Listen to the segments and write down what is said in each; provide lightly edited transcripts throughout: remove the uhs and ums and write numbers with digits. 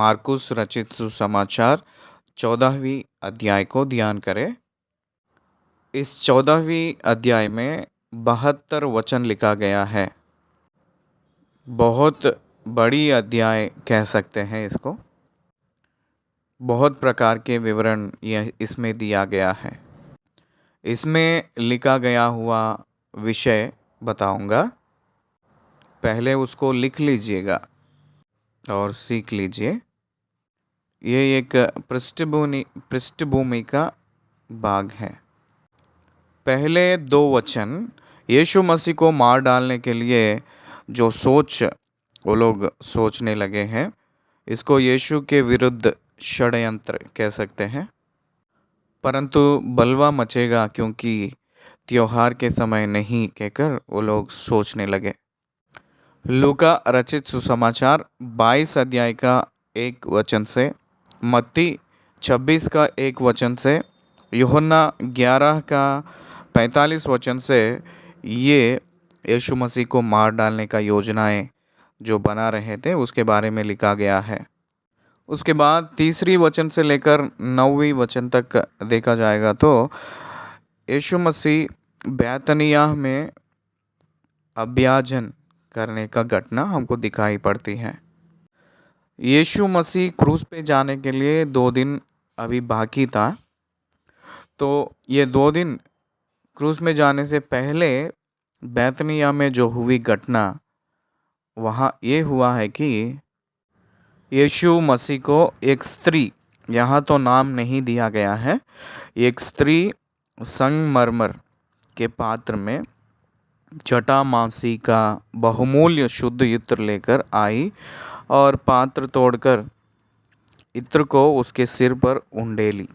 मार्कुस रचित सुसमाचार 14वीं अध्याय को ध्यान करें। इस 14वीं अध्याय में 72 वचन लिखा गया है। बहुत बड़ी अध्याय कह सकते हैं इसको। बहुत प्रकार के विवरण यह इसमें दिया गया है। इसमें लिखा गया हुआ विषय बताऊंगा, पहले उसको लिख लीजिएगा और सीख लीजिए। ये एक पृष्ठभूमि का भाग है। पहले दो वचन यीशु मसीह को मार डालने के लिए जो सोच वो लोग सोचने लगे हैं, इसको यीशु के विरुद्ध षड्यंत्र कह सकते हैं। परंतु बलवा मचेगा क्योंकि त्योहार के समय नहीं कहकर वो लोग सोचने लगे। लूका रचित सुसमाचार 22 अध्याय का 1 वचन से, मत्ती 26 का 1 वचन से, यूहन्ना 11 का 45 वचन से ये यीशु मसीह को मार डालने का योजनाएं जो बना रहे थे उसके बारे में लिखा गया है। उसके बाद 3री वचन से लेकर 9वीं वचन तक देखा जाएगा तो यीशु मसीह बैतनिय्याह में अभ्याजन करने का घटना हमको दिखाई पड़ती है। यीशु मसीह क्रूस पे जाने के लिए 2 दिन अभी बाकी था। तो ये 2 दिन क्रूस में जाने से पहले बैतनिय्याह में जो हुई घटना, वहाँ ये हुआ है कि यीशु मसीह को एक स्त्री, यहाँ तो नाम नहीं दिया गया है, एक स्त्री संगमरमर के पात्र में जटामांसी का बहुमूल्य शुद्ध इत्र लेकर आई और पात्र तोड़कर इत्र को उसके सिर पर उंडेली।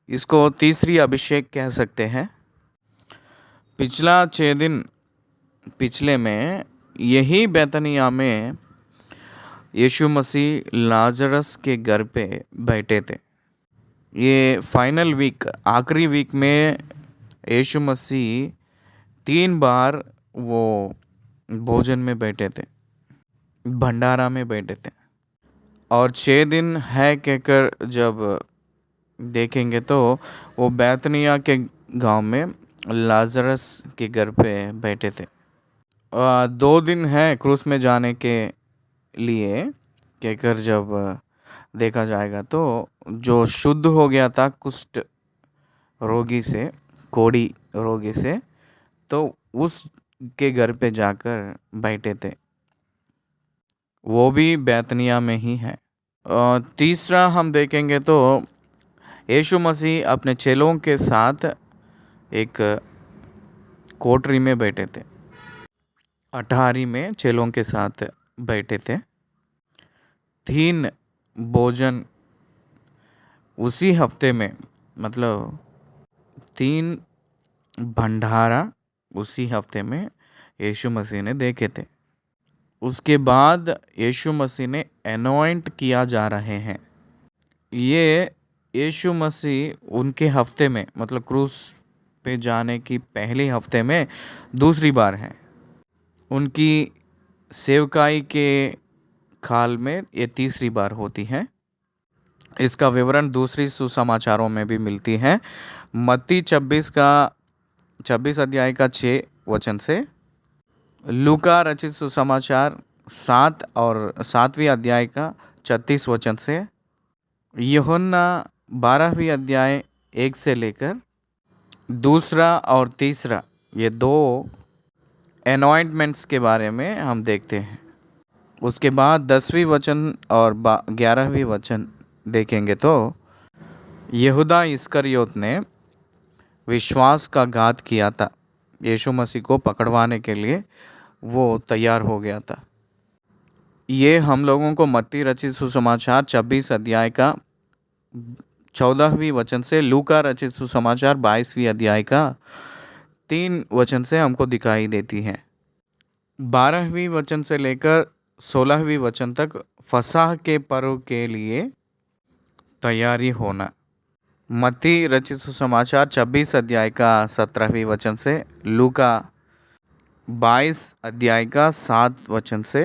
इसको 3री अभिषेक कह सकते हैं। पिछला 6 दिन पिछले में यही बैतनिय्याह में यीशु मसीह लाजरस के घर पे बैठे थे। ये फाइनल वीक, आखिरी वीक में यीशु मसीह 3 बार वो भोजन में बैठे थे, भंडारा में बैठे थे। और 6 दिन है कहकर जब देखेंगे तो वो बैतनिय्याह के गांव में लाजरस के घर पे बैठे थे। 2 दिन है क्रूस में जाने के लिए कहकर जब देखा जाएगा तो जो शुद्ध हो गया था कुष्ठ रोगी से, कोढ़ी रोगी से, तो उसके घर पे जाकर बैठे थे। वो भी बैतनिय्याह में ही है। 3रा हम देखेंगे तो यीशु मसीह अपने चेलों के साथ एक कोठरी में बैठे थे, अटारी में चेलों के साथ बैठे थे। 3 भोजन उसी हफ्ते में, मतलब 3 भंडारा उसी हफ्ते में यीशु मसीह ने देखे थे। उसके बाद यीशु मसीह ने एनॉइंट किया जा रहे हैं। ये यीशु मसीह उनके हफ्ते में, मतलब क्रूस पे जाने की पहले हफ्ते में दूसरी बार है। उनकी सेवकाई के काल में ये 3री बार होती है। इसका विवरण दूसरी सुसमाचारों में भी मिलती है। मत्ती 26 अध्याय का 6 वचन से, लूका रचित सुसमाचार 7 और 7वीं अध्याय का 36 वचन से, यूहन्ना 12वीं अध्याय 1 से लेकर 2रा और 3रा, ये 2 एनॉइंटमेंट्स के बारे में हम देखते हैं। उसके बाद 10वीं वचन और 11वीं वचन देखेंगे तो यहूदा इस्करियोत ने विश्वास का घात किया था। यीशु मसीह को पकड़वाने के लिए वो तैयार हो गया था। ये हम लोगों को मत्ती रचित सुसमाचार 26 अध्याय का 14वीं वचन से, लूका रचित सुसमाचार 22वीं अध्याय का 3 वचन से हमको दिखाई देती है। 12वीं वचन से लेकर 16वीं वचन तक फसह के पर्व के लिए तैयारी होना। मत्ती रचित सुसमाचार 26 अध्याय का 17वीं वचन से, लूका 22 अध्याय का 7 वचन से,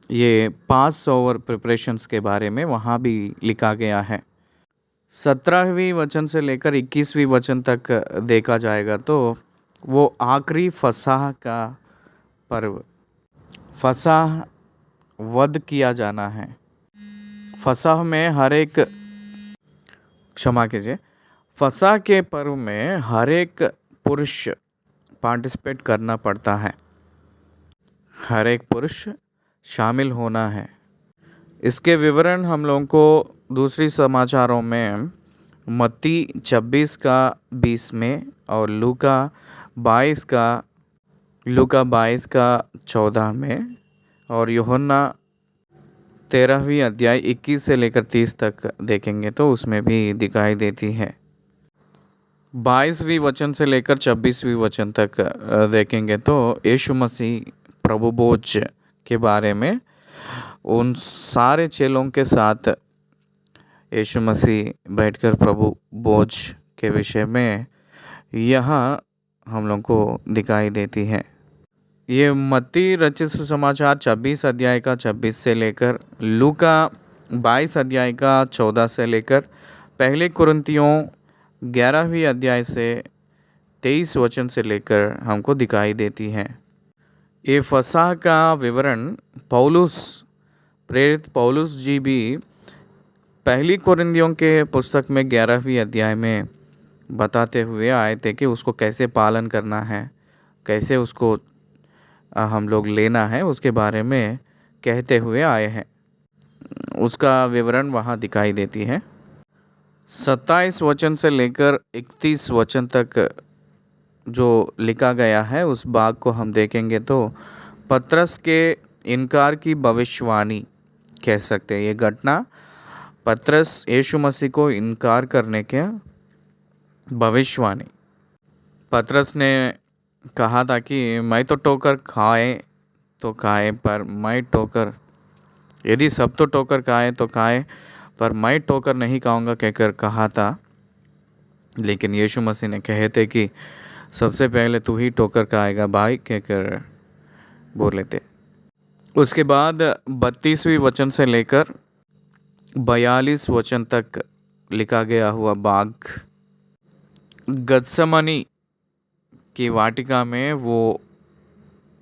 ये पास ओवर प्रिपरेशंस के बारे में वहाँ भी लिखा गया है। 17वीं वचन से लेकर 21वीं वचन तक देखा जाएगा तो वो आखिरी फसाह का पर्व, फसाह वध किया जाना है। फसाह में हर एक, क्षमा कीजिए, फसाह के पर्व में हर एक पुरुष पार्टिसिपेट करना पड़ता है, हर एक पुरुष शामिल होना है। इसके विवरण हम लोगों को दूसरी समाचारों में मत्ती 26 का 20 में और लूका 22 का 14 में और यूहन्ना 13वीं अध्याय 21 से लेकर 30 तक देखेंगे तो उसमें भी दिखाई देती है। 22वीं वचन से लेकर 26वीं वचन तक देखेंगे तो यीशु मसीह प्रभु भोज के बारे में उन सारे चेलों के साथ यीशु मसीह बैठकर प्रभु भोज के विषय में यहाँ हम लोग को दिखाई देती है। ये मत्ती रचित सुसमाचार 26 अध्याय का 26 से लेकर लूका 22 अध्याय का 14 से लेकर पहले कुरिन्थियों 11वीं अध्याय से 23 वचन से लेकर हमको दिखाई देती है। ये फसाह का विवरण प्रेरित पौलुस जी भी पहली कुरिन्थियों के पुस्तक में 11वीं अध्याय में बताते हुए आए थे कि उसको कैसे पालन करना है, कैसे उसको हम लोग लेना है, उसके बारे में कहते हुए आए हैं। उसका विवरण वहाँ दिखाई देती है। 27 वचन से लेकर 31 वचन तक जो लिखा गया है उस भाग को हम देखेंगे तो पतरस के इनकार की भविष्यवाणी कह सकते हैं। ये घटना पतरस यीशु मसीह को इनकार करने के भविष्यवाणी। पतरस ने कहा था कि मैं तो ठोकर खाए तो खाए पर मैं ठोकर, यदि सब तो ठोकर खाए तो खाए पर मैं ठोकर नहीं खाऊंगा कहकर कहा था। लेकिन यीशु मसीह ने कहे थे कि सबसे पहले तू ही ठोकर खाएगा भाई कहकर बोले थे। उसके बाद 32वीं वचन से लेकर 42 वचन तक लिखा गया हुआ भाग गत्समनी की वाटिका में वो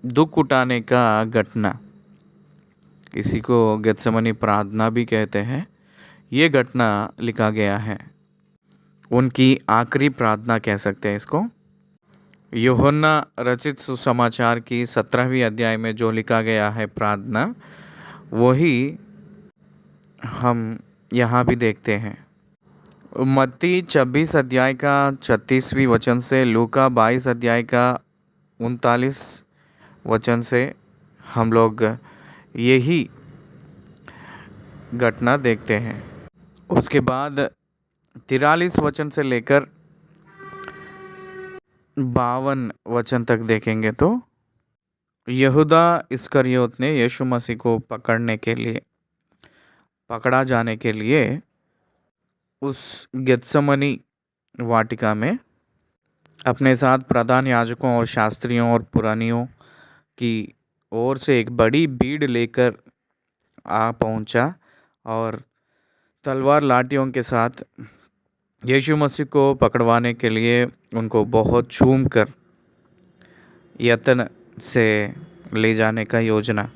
दुख उठाने का घटना, इसी को गत्समनी प्रार्थना भी कहते हैं, ये घटना लिखा गया है। उनकी आखिरी प्रार्थना कह सकते हैं इसको। यूहन्ना रचित सुसमाचार की 17वीं अध्याय में जो लिखा गया है प्रार्थना, वही हम यहाँ भी देखते हैं। मत्ती 26 अध्याय का 36वीं वचन से लूका 22 अध्याय का 39 वचन से हम लोग यही घटना देखते हैं। उसके बाद 43 वचन से लेकर 52 वचन तक देखेंगे तो यहूदा इस्करियोत ने यीशु मसीह को पकड़ा जाने के लिए उस गेत्समनी वाटिका में अपने साथ प्रधान याजकों और शास्त्रियों और पुरानियों की ओर से एक बड़ी भीड़ लेकर आ पहुंचा और तलवार लाठियों के साथ यीशु मसीह को पकड़वाने के लिए उनको बहुत झूम कर यत्न से ले जाने का योजना,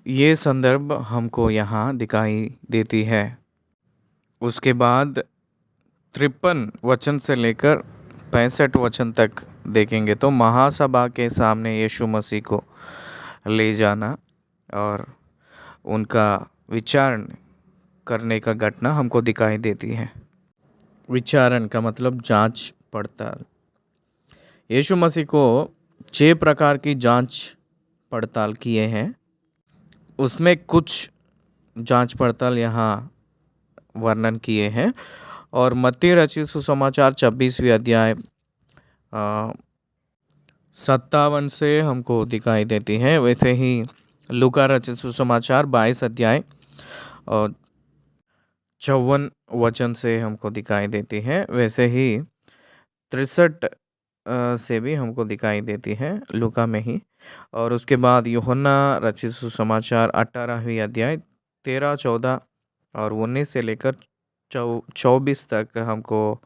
ये संदर्भ हमको यहाँ दिखाई देती है। उसके बाद 53 वचन से लेकर 65 वचन तक देखेंगे तो महासभा के सामने यीशु मसीह को ले जाना और उनका विचारण करने का घटना हमको दिखाई देती है। विचारण का मतलब जांच पड़ताल। यीशु मसीह को 6 प्रकार की जांच पड़ताल किए हैं, उसमें कुछ जांच पड़ताल यहाँ वर्णन किए हैं। और मत्ती रचित सुसमाचार 26वीं अध्याय 57 से हमको दिखाई देती है। वैसे ही लूका रचित सुसमाचार 22 अध्याय और 54 वचन से हमको दिखाई देती है। वैसे ही 63 से भी हमको दिखाई देती है लूका में ही। और उसके बाद यूहन्ना रचित सुसमाचार 18वीं अध्याय 13, 14 और 19 से लेकर 24 तक हमको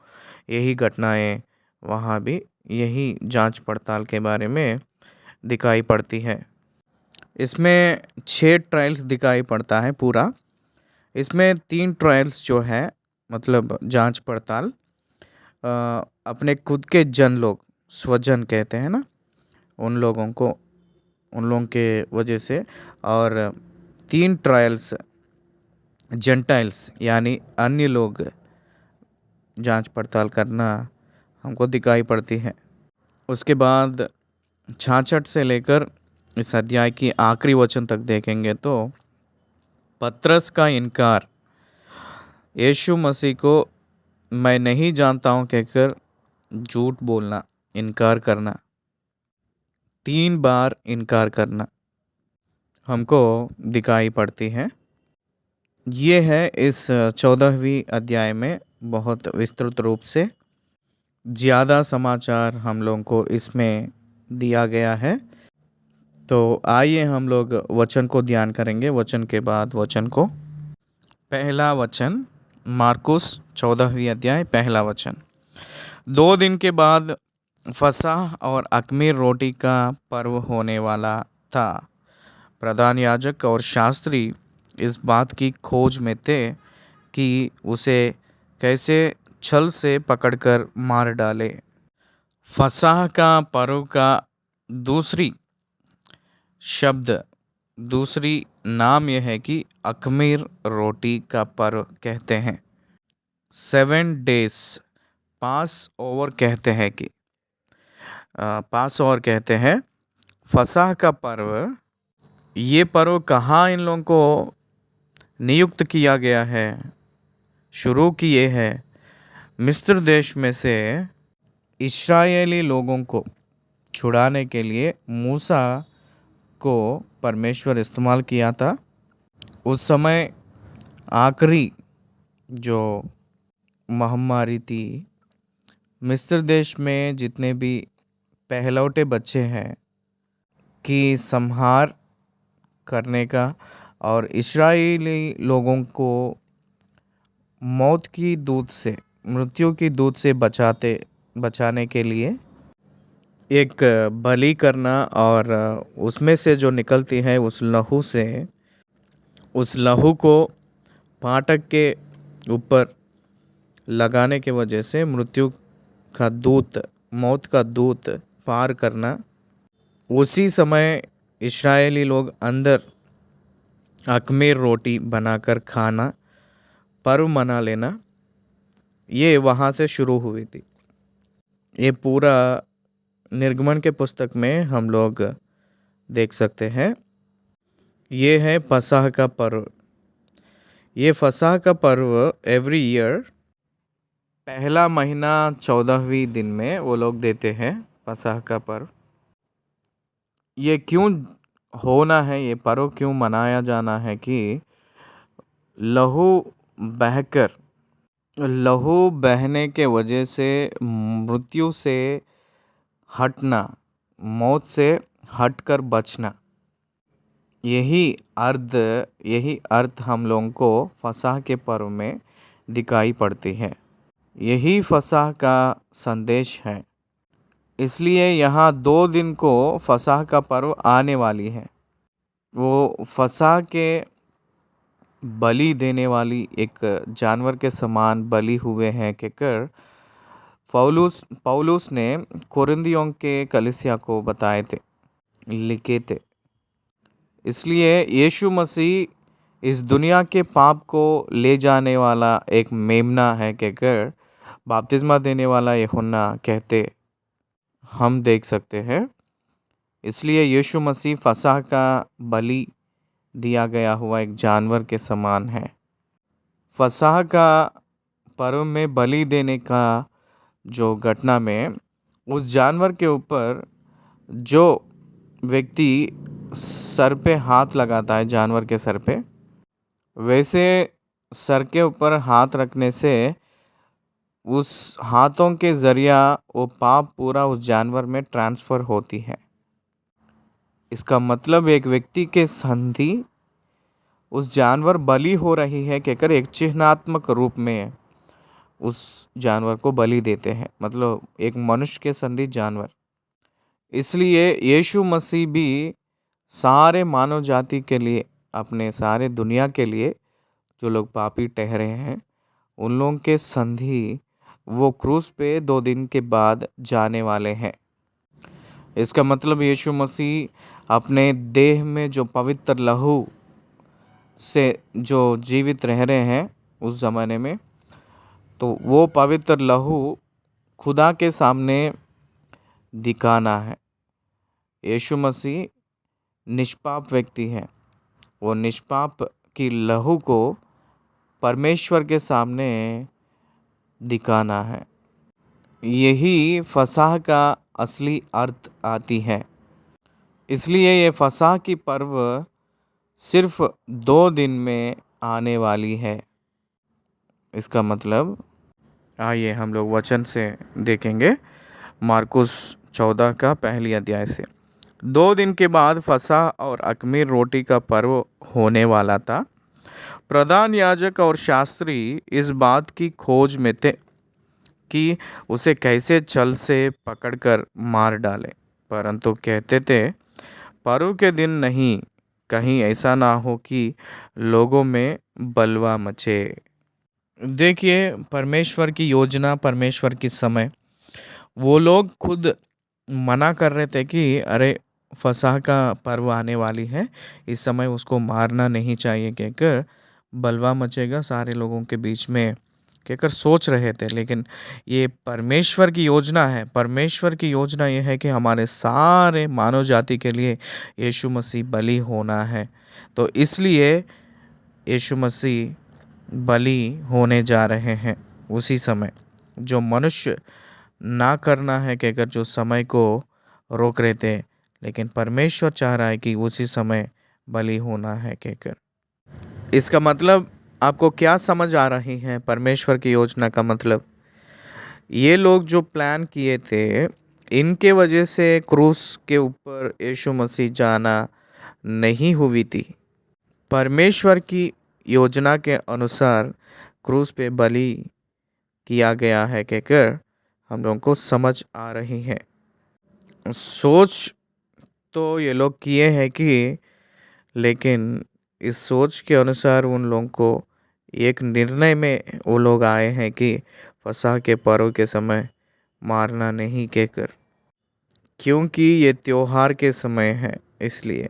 यही घटनाएं वहाँ भी यही जांच पड़ताल के बारे में दिखाई पड़ती है। इसमें 6 ट्रायल्स दिखाई पड़ता है पूरा। इसमें 3 ट्रायल्स जो है मतलब जांच पड़ताल अपने खुद के जन लोग, स्वजन कहते हैं ना, उन लोगों के वजह से, और 3 ट्रायल्स जेंटाइल्स यानी अन्य लोग जांच पड़ताल करना हमको दिखाई पड़ती है। उसके बाद 66 से लेकर इस अध्याय की आखिरी वचन तक देखेंगे तो पतरस का इनकार, यीशु मसीह को मैं नहीं जानता हूँ कहकर झूठ बोलना, इनकार करना, 3 बार इनकार करना हमको दिखाई पड़ती है। ये है इस 14वीं अध्याय में बहुत विस्तृत रूप से ज़्यादा समाचार हम लोगों को इसमें दिया गया है। तो आइए हम लोग वचन को ध्यान करेंगे, वचन के बाद वचन को। पहला वचन, मार्कुस 14वीं अध्याय पहला वचन। 2 दिन के बाद फसह और अख़मीर रोटी का पर्व होने वाला था। प्रधान याजक और शास्त्री इस बात की खोज में थे कि उसे कैसे छल से पकड़कर मार डाले। फसह का पर्व का दूसरी नाम यह है कि अख़मीर रोटी का पर्व कहते हैं। 7 डेज पास ओवर कहते हैं कि पास ओवर कहते हैं। फसह का पर्व, ये पर्व कहाँ इन लोगों को नियुक्त किया गया है, शुरू किए है? मिस्र देश में से इस्राएली लोगों को छुड़ाने के लिए मूसा को परमेश्वर इस्तेमाल किया था। उस समय आखिरी जो महामारी थी, मिस्र देश में जितने भी पहलौठे बच्चे हैं की संहार करने का और इस्राएली लोगों को मृत्यु की दूत से बचाने के लिए एक बलि करना, और उसमें से जो निकलती है उस लहू को फाटक के ऊपर लगाने के वजह से मौत का दूत पार करना। उसी समय इस्राएली लोग अंदर अख़मीर रोटी बनाकर खाना, पर्व मना लेना, ये वहाँ से शुरू हुई थी। ये पूरा निर्गमन के पुस्तक में हम लोग देख सकते हैं। ये है फसह का पर्व। ये फसह का पर्व एवरी ईयर पहला महीना 14वीं दिन में वो लोग देते हैं फसह का पर्व। ये क्यों होना है, ये पर्व क्यों मनाया जाना है कि लहू बहने के वजह से मृत्यु से हटना, मौत से हटकर बचना, यही अर्थ हम लोगों को फसह के पर्व में दिखाई पड़ती है। यही फसह का संदेश है। इसलिए यहाँ 2 दिन को फसह का पर्व आने वाली है। वो फसह के बलि देने वाली एक जानवर के समान बलि हुए हैं कहकर पौलुस ने कोरिन्थियों के कलीसिया को बताए थे, लिखे थे। इसलिए यीशु मसीह इस दुनिया के पाप को ले जाने वाला एक मेमना है कहकर बपतिस्मा देने वाला यूहन्ना कहते हम देख सकते हैं। इसलिए यीशु मसीह फसह का बलि दिया गया हुआ एक जानवर के समान है। फसह का पर्व में बलि देने का जो घटना में उस जानवर के ऊपर जो व्यक्ति सर पे हाथ लगाता है, जानवर के सर पे, वैसे सर के ऊपर हाथ रखने से उस हाथों के ज़रिया वो पाप पूरा उस जानवर में ट्रांसफ़र होती है। इसका मतलब एक व्यक्ति के संधि उस जानवर बलि हो रही है कहकर एक चिन्हात्मक रूप में उस जानवर को बलि देते हैं, मतलब एक मनुष्य के संधि जानवर। इसलिए यीशु मसीह भी सारे मानव जाति के लिए, अपने सारे दुनिया के लिए जो लोग पापी ठहरे हैं उन लोगों के संधि वो क्रूस पे 2 दिन के बाद जाने वाले हैं। इसका मतलब यीशु मसीह अपने देह में जो पवित्र लहू से जो जीवित रह रहे हैं उस ज़माने में, तो वो पवित्र लहू खुदा के सामने दिखाना है। यीशु मसीह निष्पाप व्यक्ति है, वो निष्पाप की लहू को परमेश्वर के सामने दिखाना है। यही फसह का असली अर्थ आती है। इसलिए ये फसह की पर्व सिर्फ 2 दिन में आने वाली है। इसका मतलब आइए हम लोग वचन से देखेंगे, मार्कुस 14 का पहली अध्याय से। 2 दिन के बाद फसह और अख़मीर रोटी का पर्व होने वाला था। प्रधान याजक और शास्त्री इस बात की खोज में थे कि उसे कैसे छल से पकड़कर मार डाले, परंतु कहते थे पर्व के दिन नहीं, कहीं ऐसा ना हो कि लोगों में बलवा मचे। देखिए, परमेश्वर की योजना, परमेश्वर की समय, वो लोग खुद मना कर रहे थे कि अरे फसह का पर्व आने वाली है, इस समय उसको मारना नहीं चाहिए कहकर बलवा मचेगा सारे लोगों के बीच में कहकर सोच रहे थे। लेकिन ये परमेश्वर की योजना है। परमेश्वर की योजना ये है कि हमारे सारे मानव जाति के लिए यीशु मसीह बलि होना है। तो इसलिए यीशु मसीह बलि होने जा रहे हैं उसी समय जो मनुष्य ना करना है कहकर जो समय को रोक रहे थे, लेकिन परमेश्वर चाह रहा है कि उसी समय बलि होना है कहकर। इसका मतलब आपको क्या समझ आ रही है? परमेश्वर की योजना का मतलब ये लोग जो प्लान किए थे, इनके वजह से क्रूस के ऊपर यीशु मसीह जाना नहीं हुई थी। परमेश्वर की योजना के अनुसार क्रूस पे बलि किया गया है कहकर हम लोगों को समझ आ रही है। सोच तो ये लोग किए हैं कि, लेकिन इस सोच के अनुसार उन लोगों को एक निर्णय में वो लोग आए हैं कि फसह के पर्व के समय मारना नहीं कहकर, क्योंकि ये त्योहार के समय है इसलिए।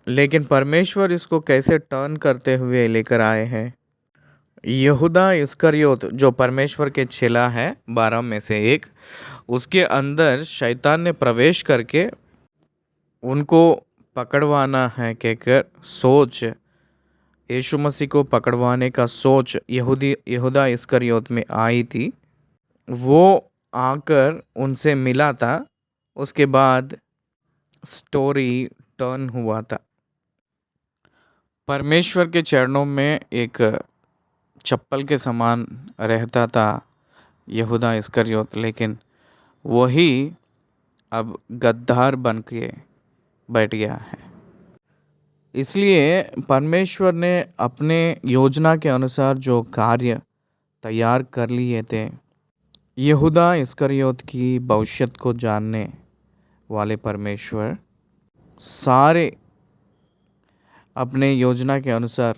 लेकिन परमेश्वर इसको कैसे टर्न करते हुए लेकर आए हैं। यहूदा इस्करियोत जो परमेश्वर के चेला है, 12 में से एक, उसके अंदर शैतान ने प्रवेश करके उनको पकड़वाना है कहकर सोच, यीशु मसीह को पकड़वाने का सोच यहूदा इस्करियोत में आई थी। वो आकर उनसे मिला था, उसके बाद स्टोरी टर्न हुआ था। परमेश्वर के चरणों में एक चप्पल के समान रहता था यहूदा इस्करियोत, लेकिन वही अब गद्दार बन के बैठ गया है। इसलिए परमेश्वर ने अपने योजना के अनुसार जो कार्य तैयार कर लिए थे, यहूदा इस्करियोत की भविष्यत को जानने वाले परमेश्वर सारे अपने योजना के अनुसार,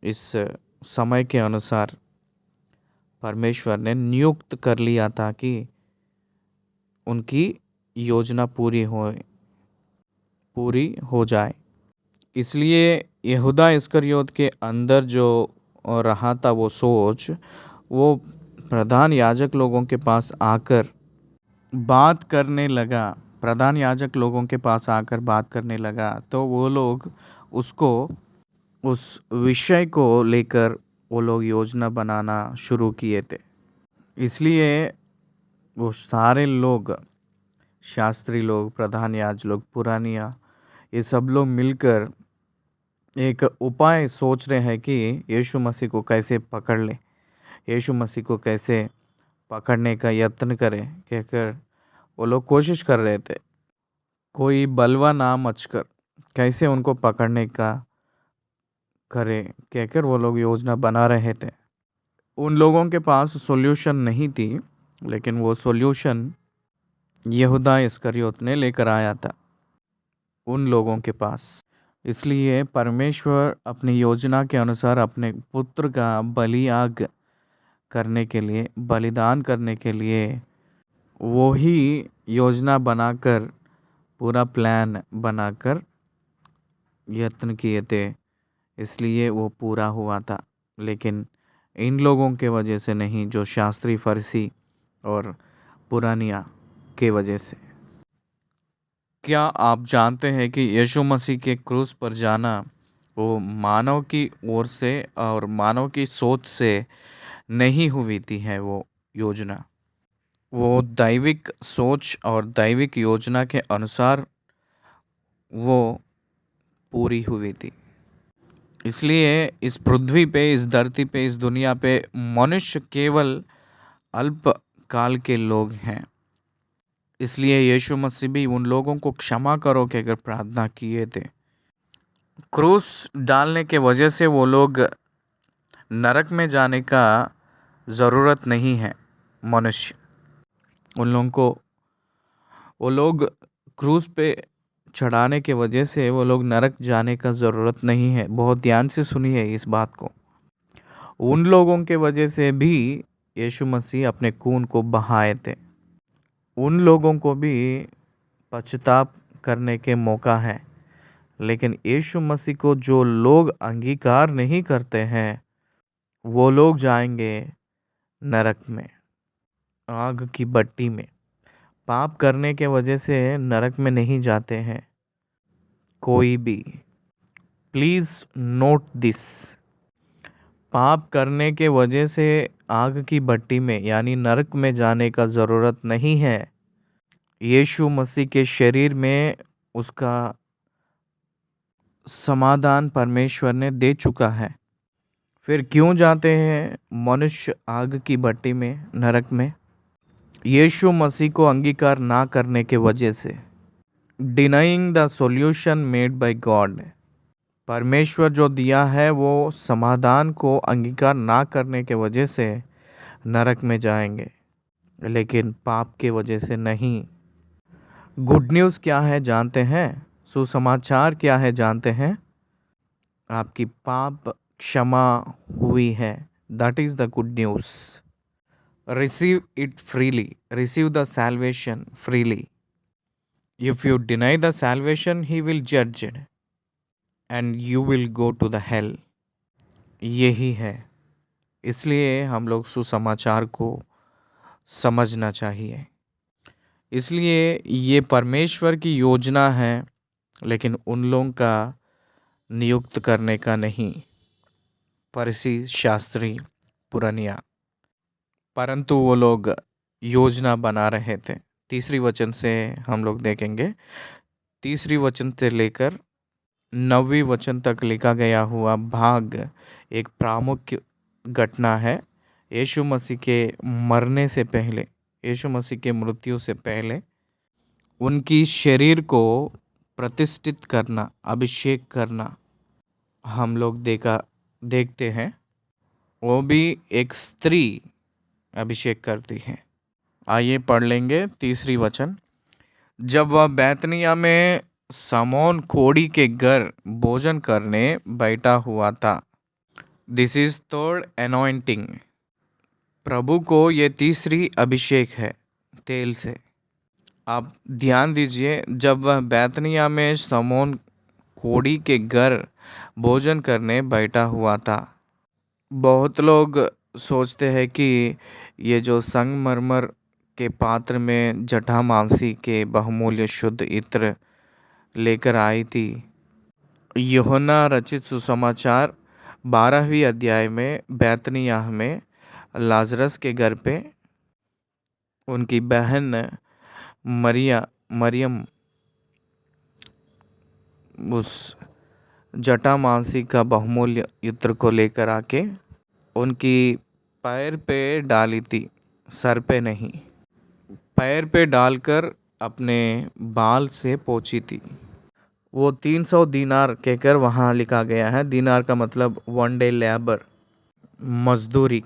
इस समय के अनुसार परमेश्वर ने नियुक्त कर लिया था कि उनकी योजना पूरी हो जाए। इसलिए यहूदा इस्करियोत के अंदर जो रहा था वो सोच, वो प्रधान याजक लोगों के पास आकर बात करने लगा। प्रधान याजक लोगों के पास आकर बात करने लगा तो वो लोग उसको, उस विषय को लेकर वो लोग योजना बनाना शुरू किए थे। इसलिए वो सारे लोग, शास्त्री लोग, प्रधान याजक लोग, पुरानिया, ये सब लोग मिलकर एक उपाय सोच रहे हैं कि यीशु मसीह को कैसे पकड़ ले, यीशु मसीह को कैसे पकड़ने का यत्न करें कहकर वो लोग कोशिश कर रहे थे। कोई बलवा ना मचकर कैसे उनको पकड़ने का करे कहकर वो लोग योजना बना रहे थे। उन लोगों के पास सॉल्यूशन नहीं थी, लेकिन वो सॉल्यूशन यहूदा इस्करियोत ने लेकर आया था उन लोगों के पास। इसलिए परमेश्वर अपनी योजना के अनुसार अपने पुत्र का बलियाग करने के लिए, बलिदान करने के लिए वो ही योजना बनाकर, पूरा प्लान बनाकर यत्न किए थे, इसलिए वो पूरा हुआ था। लेकिन इन लोगों के वजह से नहीं, जो शास्त्री फरीसी और पुरानिया के वजह से। क्या आप जानते हैं कि यीशु मसीह के क्रूस पर जाना वो मानव की ओर से और मानव की सोच से नहीं हुई थी है वो योजना। वो दैविक सोच और दैविक योजना के अनुसार वो पूरी हुई थी। इसलिए इस पृथ्वी पे, इस धरती पे, इस दुनिया पे मनुष्य केवल अल्प काल के लोग हैं। इसलिए यीशु मसीह भी उन लोगों को क्षमा करो कहकर प्रार्थना किए थे। क्रूस डालने के वजह से वो लोग नरक में जाने का ज़रूरत नहीं है। मनुष्य उन लोगों को, वो लोग क्रूस पे चढ़ाने के वजह से वो लोग नरक जाने का ज़रूरत नहीं है। बहुत ध्यान से सुनिए इस बात को। उन लोगों के वजह से भी यीशु मसीह अपने खून को बहाए थे। उन लोगों को भी पश्चाताप करने के मौका है। लेकिन यीशु मसीह को जो लोग अंगीकार नहीं करते हैं, वो लोग जाएंगे नरक में, आग की भट्टी में। पाप करने के वजह से नरक में नहीं जाते हैं कोई भी। Please note this. पाप करने के वजह से आग की भट्टी में यानी नरक में जाने का ज़रूरत नहीं है। यीशु मसीह के शरीर में उसका समाधान परमेश्वर ने दे चुका है। फिर क्यों जाते हैं मनुष्य आग की भट्टी में, नरक में? यीशु मसीह को अंगीकार ना करने के वजह से। Denying the solution made by God. परमेश्वर जो दिया है वो समाधान को अंगीकार ना करने के वजह से नरक में जाएंगे, लेकिन पाप के वजह से नहीं। गुड न्यूज़ क्या है जानते हैं? सुसमाचार क्या है जानते हैं? आपकी पाप क्षमा हुई है। That is the good news. Receive it freely, receive the salvation freely. If you deny the salvation, he will judge it and you will go to the hell. यही है। इसलिए हम लोग सुसमाचार को समझना चाहिए। इसलिए ये परमेश्वर की योजना है, लेकिन उन लोगों का नियुक्त करने का नहीं, फरीसी, शास्त्री, पुरानिया। परंतु वो लोग योजना बना रहे थे। तीसरी वचन से हम लोग देखेंगे। तीसरी वचन से लेकर 9वीं वचन तक लिखा गया हुआ भाग एक प्रामुख्य घटना है। यीशु मसीह के मरने से पहले, यीशु मसीह के मृत्यु से पहले उनकी शरीर को प्रतिष्ठित करना, अभिषेक करना हम लोग देखते हैं। वो भी एक स्त्री अभिषेक करती है। आइए पढ़ लेंगे तीसरी वचन। जब वह बैतनिया में समौन खोड़ी के घर भोजन करने बैठा हुआ था। This is third anointing. प्रभु को ये तीसरी अभिषेक है तेल से। आप ध्यान दीजिए, जब वह बैतनिया में समौन खोड़ी के घर भोजन करने बैठा हुआ था। बहुत लोग सोचते हैं कि ये जो संगमरमर के पात्र में जटामांसी के बहुमूल्य शुद्ध इत्र लेकर आई थी। यूहन्ना रचित सुसमाचार 12वीं अध्याय में बैतनियाह में लाजरस के घर पे उनकी बहन मरियम उस जटामांसी का बहुमूल्य इत्र को लेकर आके उनकी पैर पे डाली थी, सर पे नहीं। पैर पे डालकर अपने बाल से पोंछी थी। वो 300 दीनार कहकर वहाँ लिखा गया है। दीनार का मतलब 1 डे लेबर, मजदूरी।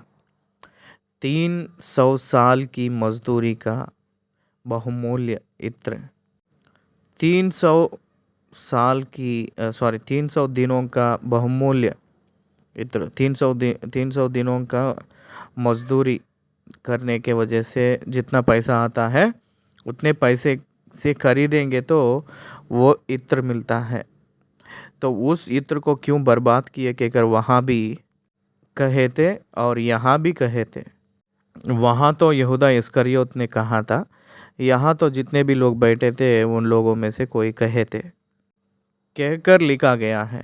300 साल की मजदूरी का बहुमूल्य इत्र। 300 साल की 300 दिनों का बहुमूल्य इत्र। 300 दिनों का मजदूरी करने के वजह से जितना पैसा आता है उतने पैसे से खरीदेंगे तो वो इत्र मिलता है। तो उस इत्र को क्यों बर्बाद किए कहकर वहाँ भी कहे थे और यहाँ भी कहे थे। वहाँ तो यहूदा इस्करियोत ने कहा था, यहाँ तो जितने भी लोग बैठे थे उन लोगों में से कोई कहे थे, कहकर लिखा गया है।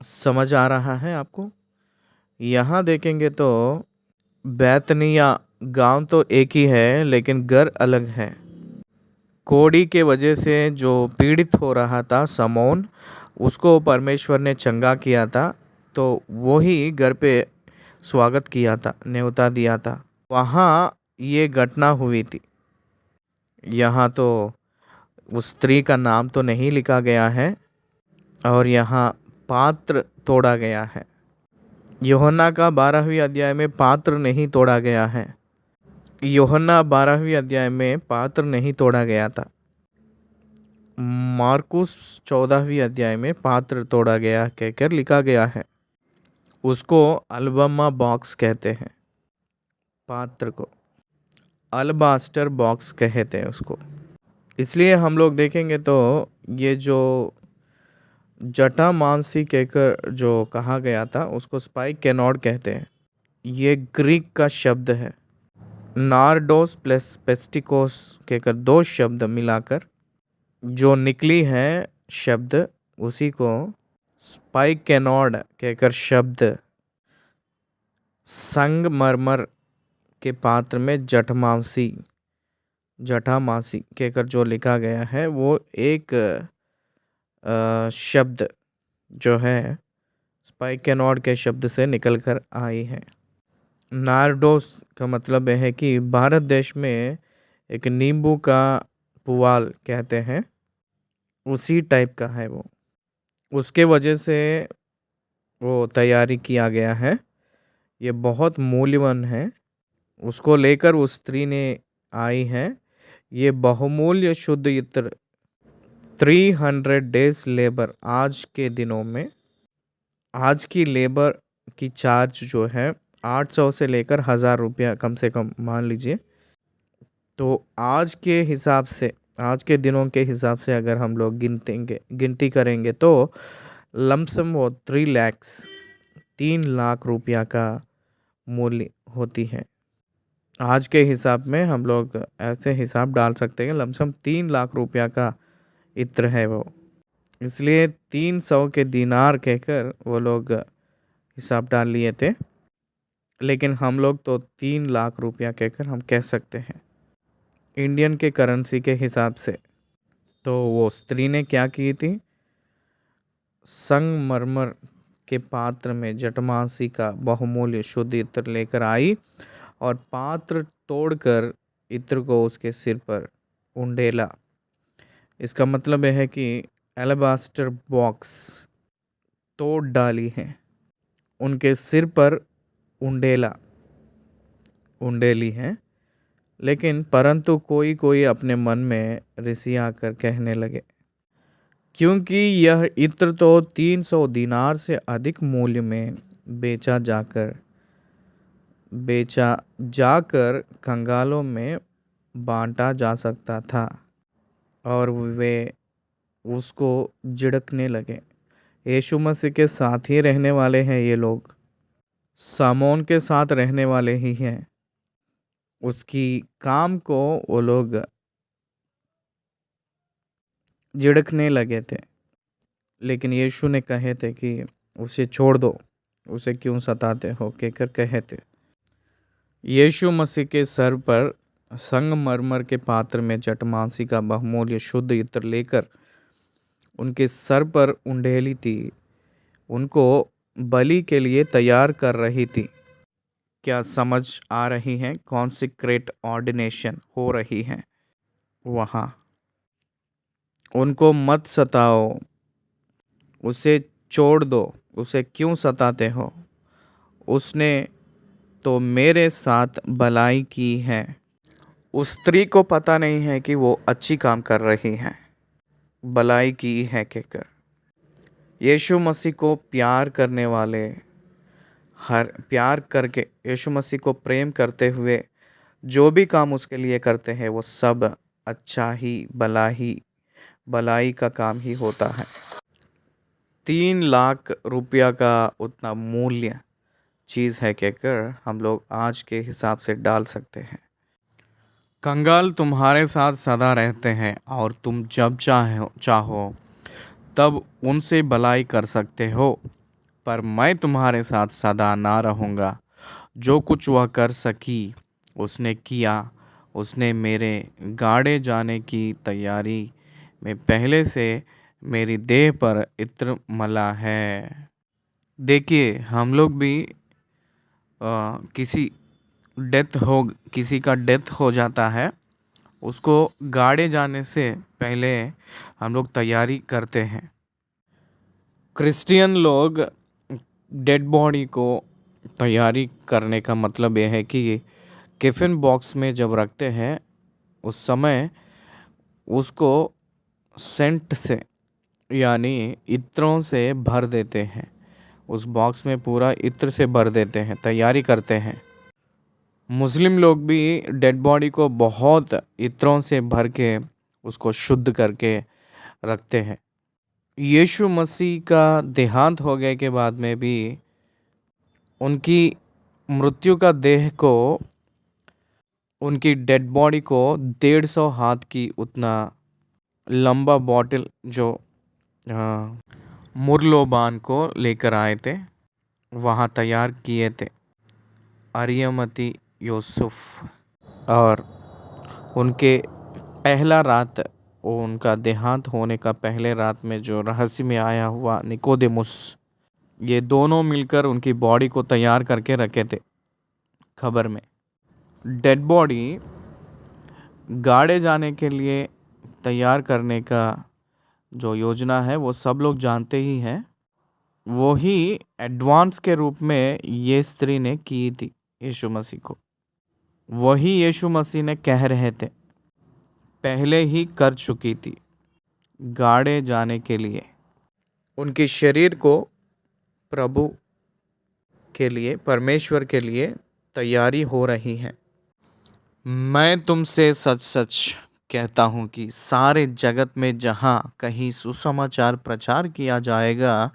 समझ आ रहा है आपको? यहाँ देखेंगे तो बैतनिया गांव तो एक ही है लेकिन घर अलग है। कोड़ी के वजह से जो पीड़ित हो रहा था समौन, उसको परमेश्वर ने चंगा किया था, तो वो ही घर पे स्वागत किया था, न्योता दिया था। वहाँ ये घटना हुई थी। यहाँ तो उस स्त्री का नाम तो नहीं लिखा गया है और यहाँ पात्र तोड़ा गया है। यूहन्ना का 12वीं अध्याय में पात्र नहीं तोड़ा गया है। यूहन्ना 12वीं अध्याय में पात्र नहीं तोड़ा गया था। मार्कुस 14वीं अध्याय में पात्र तोड़ा गया कहकर लिखा गया है। उसको अल्बमा बॉक्स कहते हैं। पात्र को अल्बास्टर बॉक्स कहते हैं उसको। इसलिए हम लोग देखेंगे तो ये जो जटामांसी कहकर जो कहा गया था उसको स्पाइक कैनॉड कहते हैं। ये ग्रीक का शब्द है। नार्डोस प्लस पेस्टिकोस कहकर 2 शब्द मिलाकर जो निकली है शब्द, उसी को स्पाइक कैनॉड कहकर शब्द संगमरमर के पात्र में जटामांसी कहकर जो लिखा गया है वो एक शब्द जो है स्पाइक कैनॉड के शब्द से निकल कर आई है। नार्डोस का मतलब है कि भारत देश में एक नींबू का पुआल कहते हैं, उसी टाइप का है वो। उसके वजह से वो तैयारी किया गया है। ये बहुत मूल्यवान है। उसको लेकर उस स्त्री ने आई है। ये बहुमूल्य शुद्ध इत्र 300 डेज लेबर, आज के दिनों में आज की लेबर की चार्ज जो है 800 से लेकर 1000 रुपया कम से कम मान लीजिए। तो आज के हिसाब से, आज के दिनों के हिसाब से अगर हम लोग गिनती करेंगे तो लमसम वो 3 लाख रुपया का मूल्य होती है। आज के हिसाब में हम लोग ऐसे हिसाब डाल सकते हैं, लमसम 3 लाख रुपया का इत्र है वो। इसलिए 300 के दीनार कहकर वो लोग हिसाब डाल लिए थे, लेकिन हम लोग तो 3 लाख रुपया कहकर हम कह सकते हैं इंडियन के करेंसी के हिसाब से। तो वो स्त्री ने क्या की थी, संगमरमर के पात्र में जटामांसी का बहुमूल्य शुद्ध इत्र लेकर आई और पात्र तोड़कर इत्र को उसके सिर पर उंडेला। इसका मतलब है कि एलाबास्टर बॉक्स तोड़ डाली है, उनके सिर पर उंडेली है। लेकिन परंतु कोई कोई अपने मन में रिसिया कर कहने लगे, क्योंकि यह इत्र तो 300 दीनार से अधिक मूल्य में बेचा जाकर कंगालों में बांटा जा सकता था। और वे उसको झिड़कने लगे। यीशु मसीह के साथ ही रहने वाले हैं ये लोग, सामोन के साथ रहने वाले ही हैं। उसकी काम को वो लोग झिड़कने लगे थे, लेकिन यीशु ने कहे थे कि उसे छोड़ दो, उसे क्यों सताते हो कहकर कहे थे। यीशु मसीह के सर पर संगमरमर के पात्र में जटामांसी का बहुमूल्य शुद्ध इत्र लेकर उनके सर पर उंडेली थी, उनको बलि के लिए तैयार कर रही थी। क्या समझ आ रही है? कॉन्सिक्रेट ऑर्डिनेशन हो रही है। वहाँ। उनको मत सताओ, उसे छोड़ दो, उसे क्यों सताते हो? उसने तो मेरे साथ भलाई की है। उस स्त्री को पता नहीं है कि वो अच्छी काम कर रही है, भलाई की है कहकर। यीशु मसीह को प्यार करने वाले, हर प्यार करके यीशु मसीह को प्रेम करते हुए जो भी काम उसके लिए करते हैं वो सब अच्छा ही भलाई का काम ही होता है। 3 लाख रुपया का उतना मूल्य चीज़ है कहकर हम लोग आज के हिसाब से डाल सकते हैं। कंगाल तुम्हारे साथ सदा रहते हैं और तुम जब चाहो तब उनसे भलाई कर सकते हो, पर मैं तुम्हारे साथ सदा ना रहूँगा। जो कुछ वह कर सकी उसने किया। उसने मेरे गाड़े जाने की तैयारी में पहले से मेरी देह पर इत्र मला है। देखिए, हम लोग भी किसी किसी का डेथ हो जाता है, उसको गाड़े जाने से पहले हम लोग तैयारी करते हैं। क्रिश्चियन लोग डेड बॉडी को तैयारी करने का मतलब यह है कि केफिन बॉक्स में जब रखते हैं उस समय उसको सेंट से यानी इत्रों से भर देते हैं। उस बॉक्स में पूरा इत्र से भर देते हैं, तैयारी करते हैं। मुस्लिम लोग भी डेड बॉडी को बहुत इत्रों से भर के उसको शुद्ध करके रखते हैं। यीशु मसीह का देहांत हो गए के बाद में भी उनकी मृत्यु का देह को, उनकी डेड बॉडी को 150 हाथ की उतना लंबा बॉटल जो मुरलोबान को लेकर आए थे, वहाँ तैयार किए थे अरियमती यूसुफ। और उनके पहला रात, उनका देहांत होने का पहले रात में जो रहस्य में आया हुआ निकोदेमुस, ये दोनों मिलकर उनकी बॉडी को तैयार करके रखे थे खबर में। डेड बॉडी गाड़े जाने के लिए तैयार करने का जो योजना है वो सब लोग जानते ही हैं। वो ही एडवांस के रूप में ये स्त्री ने की थी यीशु मसीह को। वही यीशु मसीह ने कह रहे थे, पहले ही कर चुकी थी गाड़े जाने के लिए। उनके शरीर को प्रभु के लिए, परमेश्वर के लिए तैयारी हो रही है। मैं तुमसे सच सच कहता हूँ कि सारे जगत में जहाँ कहीं सुसमाचार प्रचार किया जाएगा,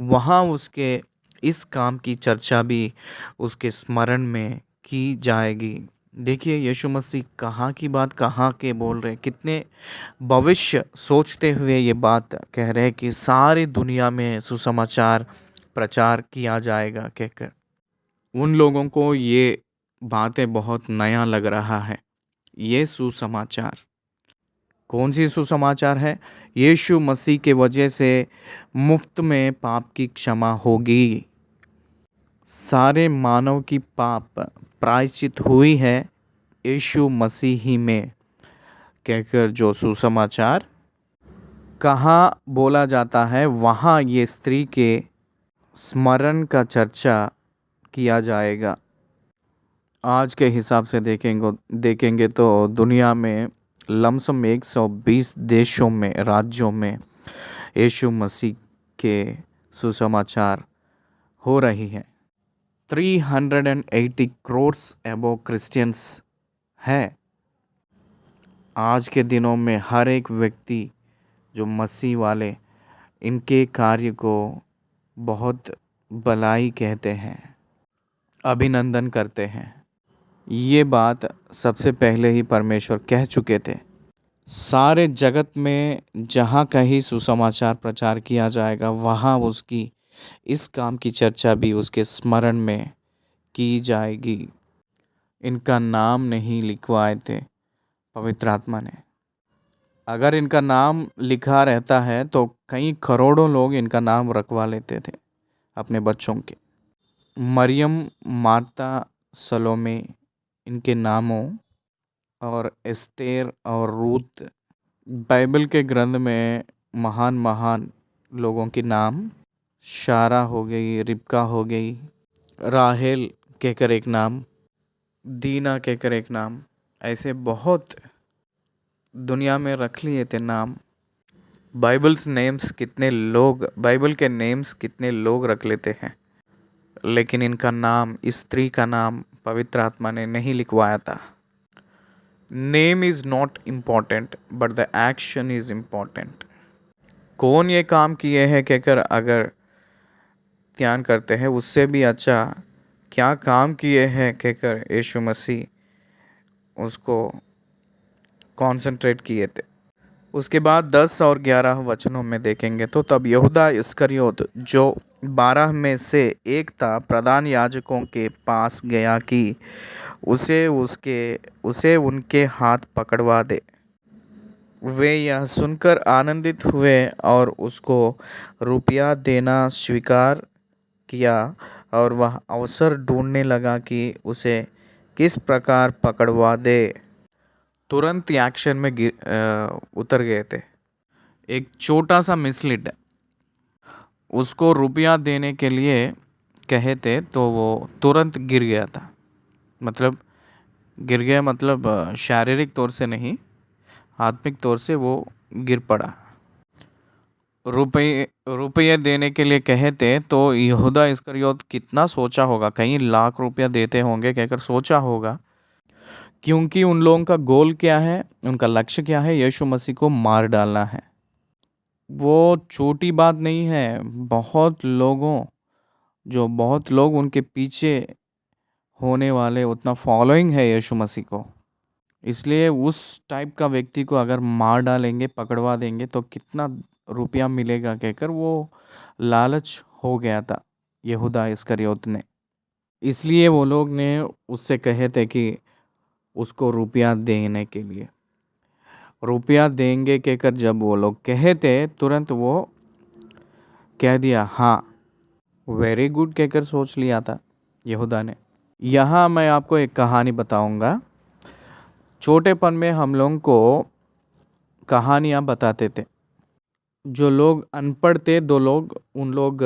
वहाँ उसके इस काम की चर्चा भी उसके स्मरण में की जाएगी। देखिए, यीशु मसीह कहाँ की बात कहाँ के बोल रहे, कितने भविष्य सोचते हुए ये बात कह रहे हैं कि सारी दुनिया में सुसमाचार प्रचार किया जाएगा कहकर। उन लोगों को ये बातें बहुत नया लग रहा है। ये सुसमाचार कौन सी सुसमाचार है? यीशु मसीह के वजह से मुफ्त में पाप की क्षमा होगी। सारे मानव की पाप प्रायश्चित हुई है यीशु मसीह ही में कहकर जो सुसमाचार कहाँ बोला जाता है, वहाँ ये स्त्री के स्मरण का चर्चा किया जाएगा। आज के हिसाब से देखेंगे तो दुनिया में लमसम 120 देशों में, राज्यों में यीशु मसीह के सुसमाचार हो रही है। 380 करोड़ अबव क्रिश्चियंस है। आज के दिनों में हर एक व्यक्ति जो मसीह वाले, इनके कार्य को बहुत भलाई कहते हैं, अभिनंदन करते हैं। ये बात सबसे पहले ही परमेश्वर कह चुके थे। सारे जगत में जहाँ कहीं सुसमाचार प्रचार किया जाएगा, वहाँ उसकी इस काम की चर्चा भी उसके स्मरण में की जाएगी। इनका नाम नहीं लिखवाए थे पवित्र आत्मा ने। अगर इनका नाम लिखा रहता है तो कई करोड़ों लोग इनका नाम रखवा लेते थे अपने बच्चों के। मरियम, मार्ता, सलोमे, इनके नामों और एस्तेर और रूत, बाइबल के ग्रंथ में महान महान लोगों के नाम, शारा हो गई, रिबका हो गई, राहेल कहकर एक नाम, दीना कहकर एक नाम, ऐसे बहुत दुनिया में रख लिए थे नाम। बाइबल के नेम्स कितने लोग रख लेते हैं, लेकिन इनका नाम, इस स्त्री का नाम पवित्र आत्मा ने नहीं लिखवाया था। Name is not important but the action is important. कौन ये काम किए हैं कहकर अगर ध्यान करते हैं, उससे भी अच्छा क्या काम किए हैं कहकर यीशु मसीह उसको कॉन्सेंट्रेट किए थे। उसके बाद 10 और 11 वचनों में देखेंगे तो तब यहूदा इस्करियोत जो 12 में से एक था, प्रधान याजकों के पास गया कि उसे उनके हाथ पकड़वा दे। वे यह सुनकर आनंदित हुए और उसको रुपया देना स्वीकार किया और वह अवसर ढूंढने लगा कि उसे किस प्रकार पकड़वा दे। तुरंत एक्शन में उतर गए थे। एक छोटा सा मिसलीड, उसको रुपया देने के लिए कहे थे तो वो तुरंत गिर गया था। मतलब गिर गया मतलब शारीरिक तौर से नहीं, आत्मिक तौर से वो गिर पड़ा। रुपये देने के लिए कहे थे तो यहूदा इस्करियोत कितना सोचा होगा, कहीं लाख रुपया देते होंगे कहकर सोचा होगा, क्योंकि उन लोगों का गोल क्या है, उनका लक्ष्य क्या है, यीशु मसीह को मार डालना है। वो छोटी बात नहीं है। बहुत लोग उनके पीछे होने वाले, उतना फॉलोइंग है यीशु मसीह को, इसलिए उस टाइप का व्यक्ति को अगर मार डालेंगे, पकड़वा देंगे तो कितना रुपया मिलेगा कहकर वो लालच हो गया था यहूदा इस्करियोत ने। इसलिए वो लोग ने उससे कहे थे कि उसको रुपया देने के लिए, रुपया देंगे कहकर जब वो लोग कहे थे, तुरंत वो कह दिया हाँ, वेरी गुड कहकर सोच लिया था यहूदा ने। यहाँ मैं आपको एक कहानी बताऊंगा। छोटेपन में हम लोगों को कहानियाँ बताते थे। जो लोग अनपढ़ थे, उन लोग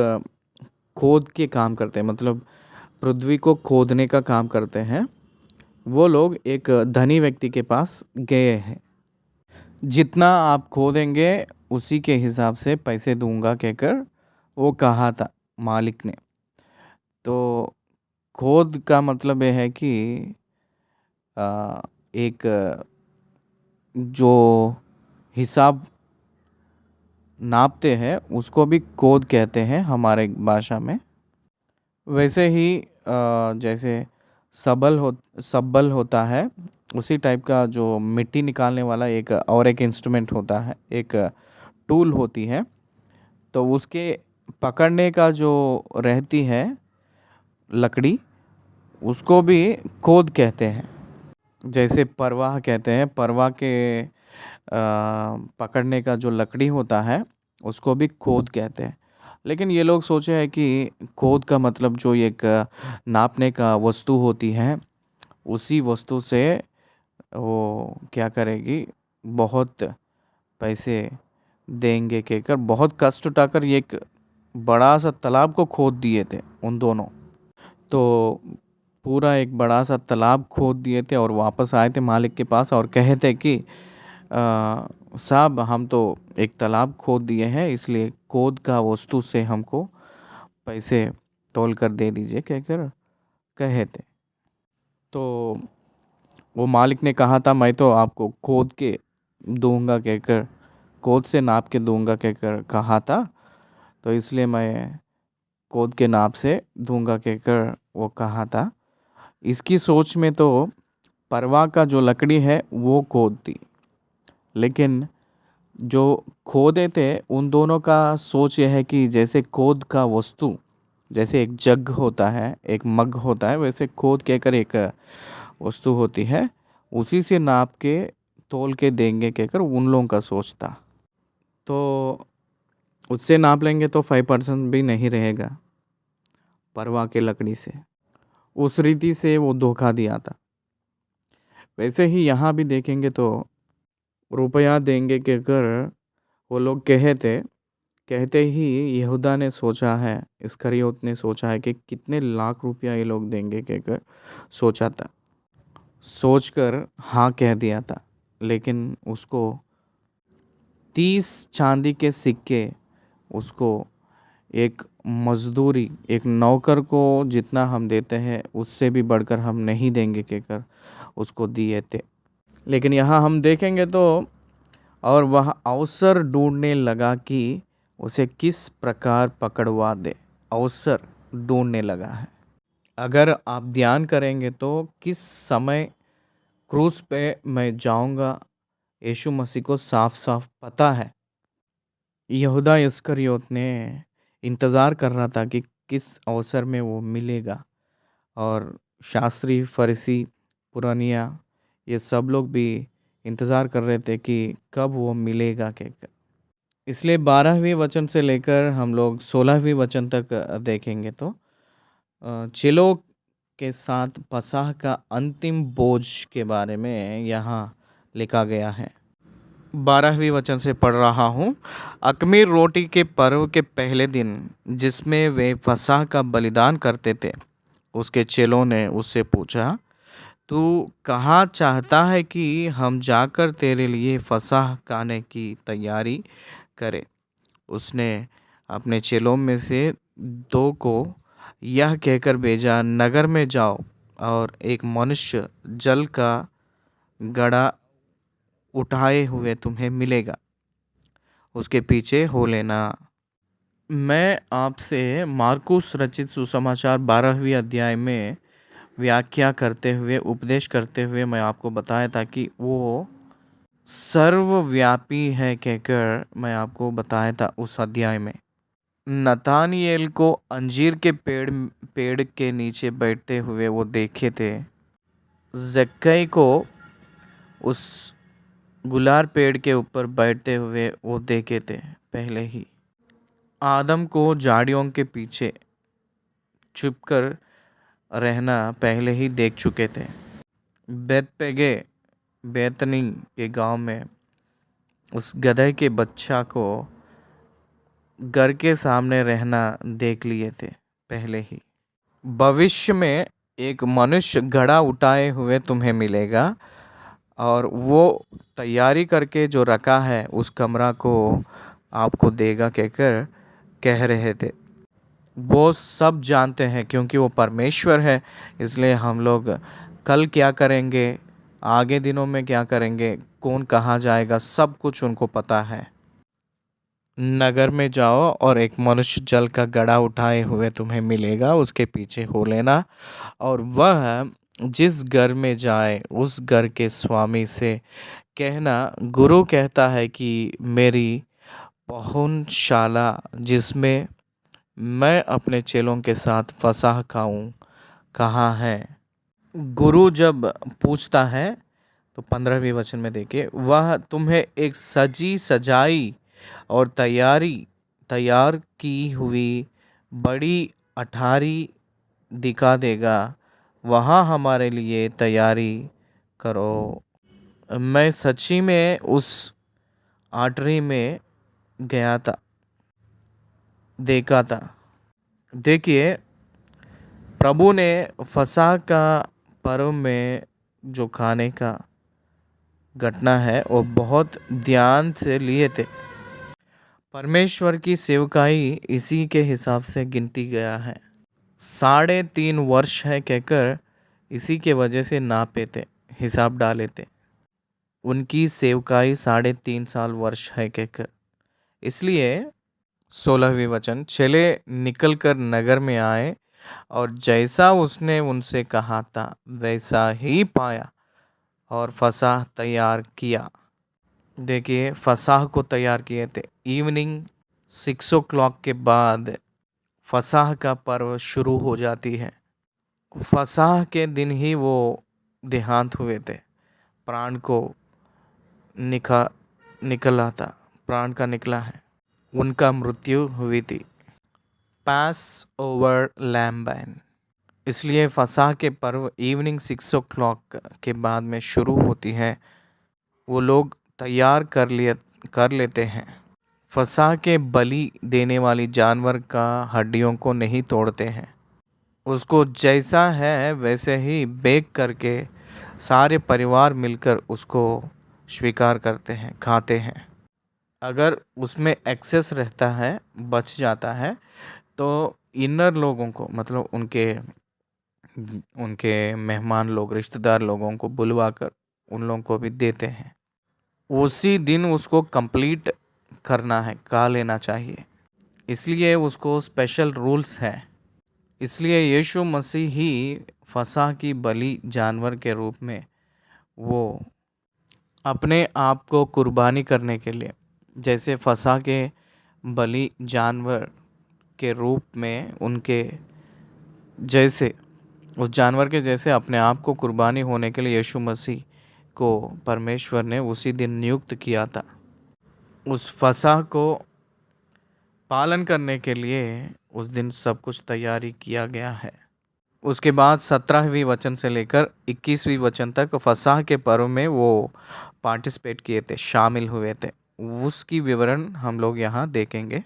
खोद के काम करते हैं, मतलब पृथ्वी को खोदने का काम करते हैं। वो लोग एक धनी व्यक्ति के पास गए हैं। जितना आप खोदेंगे उसी के हिसाब से पैसे दूंगा कहकर वो कहा था मालिक ने। तो खोद का मतलब ये है कि एक जो हिसाब नापते हैं उसको भी खोद कहते हैं हमारे भाषा में। वैसे ही जैसे सब्बल होता है, उसी टाइप का जो मिट्टी निकालने वाला एक इंस्ट्रूमेंट होता है, एक टूल होती है। तो उसके पकड़ने का जो रहती है लकड़ी, उसको भी खोद कहते हैं। जैसे परवाह कहते हैं, परवाह के पकड़ने का जो लकड़ी होता है उसको भी खोद कहते हैं। लेकिन ये लोग सोचे हैं कि खोद का मतलब जो एक नापने का वस्तु होती है, उसी वस्तु से वो क्या करेगी, बहुत पैसे देंगे कहकर बहुत कष्ट उठाकर एक बड़ा सा तालाब को खोद दिए थे उन दोनों। तो पूरा एक बड़ा सा तालाब खोद दिए थे और वापस आए थे मालिक के पास और कहे थे कि साहब, हम तो एक तालाब खोद दिए हैं, इसलिए खोद का वस्तु से हमको पैसे तोल कर दे दीजिए कहकर कहे थे। तो वो मालिक ने कहा था, मैं तो आपको खोद के दूंगा कहकर, खोद से नाप के दूंगा कहकर कहा था, तो इसलिए मैं खोद के नाप से दूंगा कहकर वो कहा था। इसकी सोच में तो परवा का जो लकड़ी है वो खोद थी, लेकिन जो खोदे थे उन दोनों का सोच यह है कि जैसे खोद का वस्तु, जैसे एक जग होता है, एक मग होता है, वैसे खोद कहकर एक वस्तु होती है, उसी से नाप के तोल के देंगे कहकर उन लोगों का सोच था। तो उससे नाप लेंगे तो 5% भी नहीं रहेगा परवा के लकड़ी से। उस रीति से वो धोखा दिया था। वैसे ही यहाँ भी देखेंगे तो रुपया देंगे कहकर वो लोग कहते ही यहूदा ने सोचा है, इस्करियोत ने सोचा है कि कितने लाख रुपया ये लोग देंगे कहकर सोचा था, सोचकर हाँ कह दिया था। लेकिन उसको 30 चांदी के सिक्के उसको एक मजदूरी, एक नौकर को जितना हम देते हैं उससे भी बढ़कर हम नहीं देंगे कहकर उसको दिए थे। लेकिन यहाँ हम देखेंगे तो और वह अवसर ढूंढने लगा कि उसे किस प्रकार पकड़वा दे, अवसर ढूंढने लगा है। अगर आप ध्यान करेंगे तो किस समय क्रूस पे मैं जाऊंगा यीशु मसीह को साफ साफ पता है। यहूदा इस्करियोत ने इंतज़ार कर रहा था कि किस अवसर में वो मिलेगा, और शास्त्री फरीसी पुरानिया ये सब लोग भी इंतज़ार कर रहे थे कि कब वो मिलेगा कहकर। इसलिए 12वें वचन से लेकर हम लोग 16वें वचन तक देखेंगे तो चेलों के साथ पसाह का अंतिम बोझ के बारे में यहाँ लिखा गया है। 12वें वचन से पढ़ रहा हूँ। अख़मीर रोटी के पर्व के पहले दिन जिसमें वे फसह का बलिदान करते थे, उसके चेलों ने उससे पूछा, तू कहाँ चाहता है कि हम जाकर तेरे लिए फसह खाने की तैयारी करें? उसने अपने चेलों में से 2 को यह कहकर भेजा, नगर में जाओ और एक मनुष्य जल का घड़ा उठाए हुए तुम्हें मिलेगा, उसके पीछे हो लेना। मैं आपसे मार्कुस रचित सुसमाचार 12वीं अध्याय में व्याख्या करते हुए, उपदेश करते हुए मैं आपको बताया था कि वो सर्वव्यापी है कहकर मैं आपको बताया था उस अध्याय में। नतानिएल को अंजीर के पेड़ के नीचे बैठते हुए वो देखे थे। जक्कई को उस गुलार पेड़ के ऊपर बैठते हुए वो देखे थे पहले ही। आदम को झाड़ियों के पीछे छुपकर रहना पहले ही देख चुके थे। बेतपेगे बेतनी के गांव में उस गधे के बच्चा को घर के सामने रहना देख लिए थे पहले ही। भविष्य में एक मनुष्य घड़ा उठाए हुए तुम्हें मिलेगा और वो तैयारी करके जो रखा है उस कमरा को आपको देगा कहकर कह रहे थे। वो सब जानते हैं क्योंकि वो परमेश्वर है। इसलिए हम लोग कल क्या करेंगे, आगे दिनों में क्या करेंगे, कौन कहाँ जाएगा, सब कुछ उनको पता है। नगर में जाओ और एक मनुष्य जल का घड़ा उठाए हुए तुम्हें मिलेगा, उसके पीछे हो लेना। और वह जिस घर में जाए उस घर के स्वामी से कहना, गुरु कहता है कि मेरी पहुनशाला जिसमें मैं अपने चेलों के साथ फसह खाऊं कहाँ है? गुरु जब पूछता है तो 15वें वचन में देखिए, वह तुम्हें एक सजी सजाई और तैयार की हुई बड़ी अठारी दिखा देगा, वहाँ हमारे लिए तैयारी करो। मैं सच्ची में उस आटरी में गया था, देखा था। देखिए, प्रभु ने फसह का पर्व में जो खाने का घटना है वो बहुत ध्यान से लिए थे। परमेश्वर की सेवकाई इसी के हिसाब से गिनती गया है। 3.5 वर्ष है कहकर इसी के वजह से नापे थे, हिसाब डाले थे। उनकी सेवकाई 3.5 वर्ष है कहकर। इसलिए 16वें वचन, चले निकलकर नगर में आए और जैसा उसने उनसे कहा था वैसा ही पाया और फसह तैयार किया। देखिए, फसह को तैयार किए थे। इवनिंग 6 o'clock के बाद फसह का पर्व शुरू हो जाती है। फसह के दिन ही वो देहांत हुए थे, प्राण को निकला था, प्राण का निकला है, उनका मृत्यु हुई थी। पास ओवर लैम्बैन, इसलिए फसह के पर्व इवनिंग 6 o'clock के बाद में शुरू होती है। वो लोग तैयार कर लेते हैं। फसह के बलि देने वाली जानवर का हड्डियों को नहीं तोड़ते हैं, उसको जैसा है वैसे ही बेक करके सारे परिवार मिलकर उसको स्वीकार करते हैं, खाते हैं। अगर उसमें एक्सेस रहता है, बच जाता है, तो इनर लोगों को, मतलब उनके उनके मेहमान लोग, रिश्तेदार लोगों को बुलवा कर उन लोगों को भी देते हैं। उसी दिन उसको कंप्लीट करना है, खा लेना चाहिए। इसलिए उसको स्पेशल रूल्स है। इसलिए यीशु मसीह ही फसह की बलि जानवर के रूप में वो अपने आप को कुर्बानी करने के लिए, जैसे फसह के बलि जानवर के रूप में उनके जैसे, उस जानवर के जैसे अपने आप को कुर्बानी होने के लिए यीशु मसीह को परमेश्वर ने उसी दिन नियुक्त किया था। उस फसह को पालन करने के लिए उस दिन सब कुछ तैयारी किया गया है। उसके बाद 17वीं वचन से लेकर 21वीं वचन तक फसह के पर्व में वो पार्टिसिपेट किए थे, शामिल हुए थे। उसकी विवरण हम लोग यहाँ देखेंगे।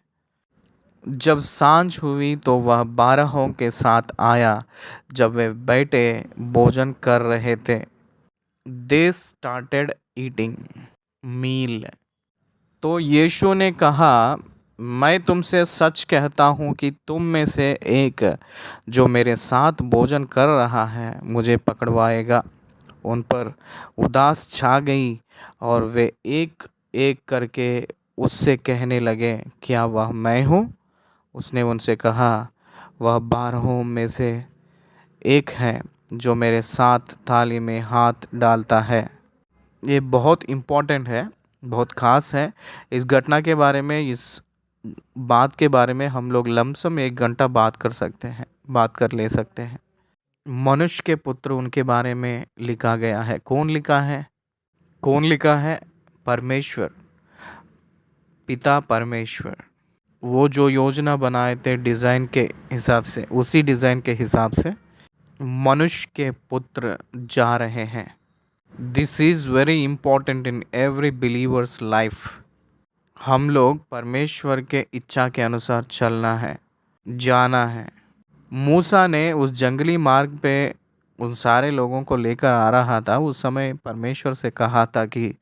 जब सांझ हुई तो वह 12 के साथ आया। जब वे बैठे भोजन कर रहे थे, दे स्टार्टेड ईटिंग मील। तो यीशु ने कहा, मैं तुमसे सच कहता हूँ कि तुम में से एक जो मेरे साथ भोजन कर रहा है मुझे पकड़वाएगा। उन पर उदास छा गई और वे एक एक करके उससे कहने लगे, क्या वह मैं हूँ? उसने उनसे कहा, वह 12 में से एक है जो मेरे साथ थाली में हाथ डालता है। ये बहुत इम्पोर्टेंट है, बहुत ख़ास है। इस घटना के बारे में, इस बात के बारे में हम लोग लमसम 1 घंटा बात कर सकते हैं, बात कर ले सकते हैं। मनुष्य के पुत्र उनके बारे में लिखा गया है। कौन लिखा है? कौन लिखा है? परमेश्वर, पिता परमेश्वर। वो जो योजना बनाए थे डिज़ाइन के हिसाब से, उसी डिज़ाइन के हिसाब से मनुष्य के पुत्र जा रहे हैं। This is very important in every believers life. हम लोग परमेश्वर के इच्छा के अनुसार चलना है, जाना है। मूसा ने उस जंगली मार्ग पे उन सारे लोगों को लेकर आ रहा था। उस समय परमेश्वर से कहा था कि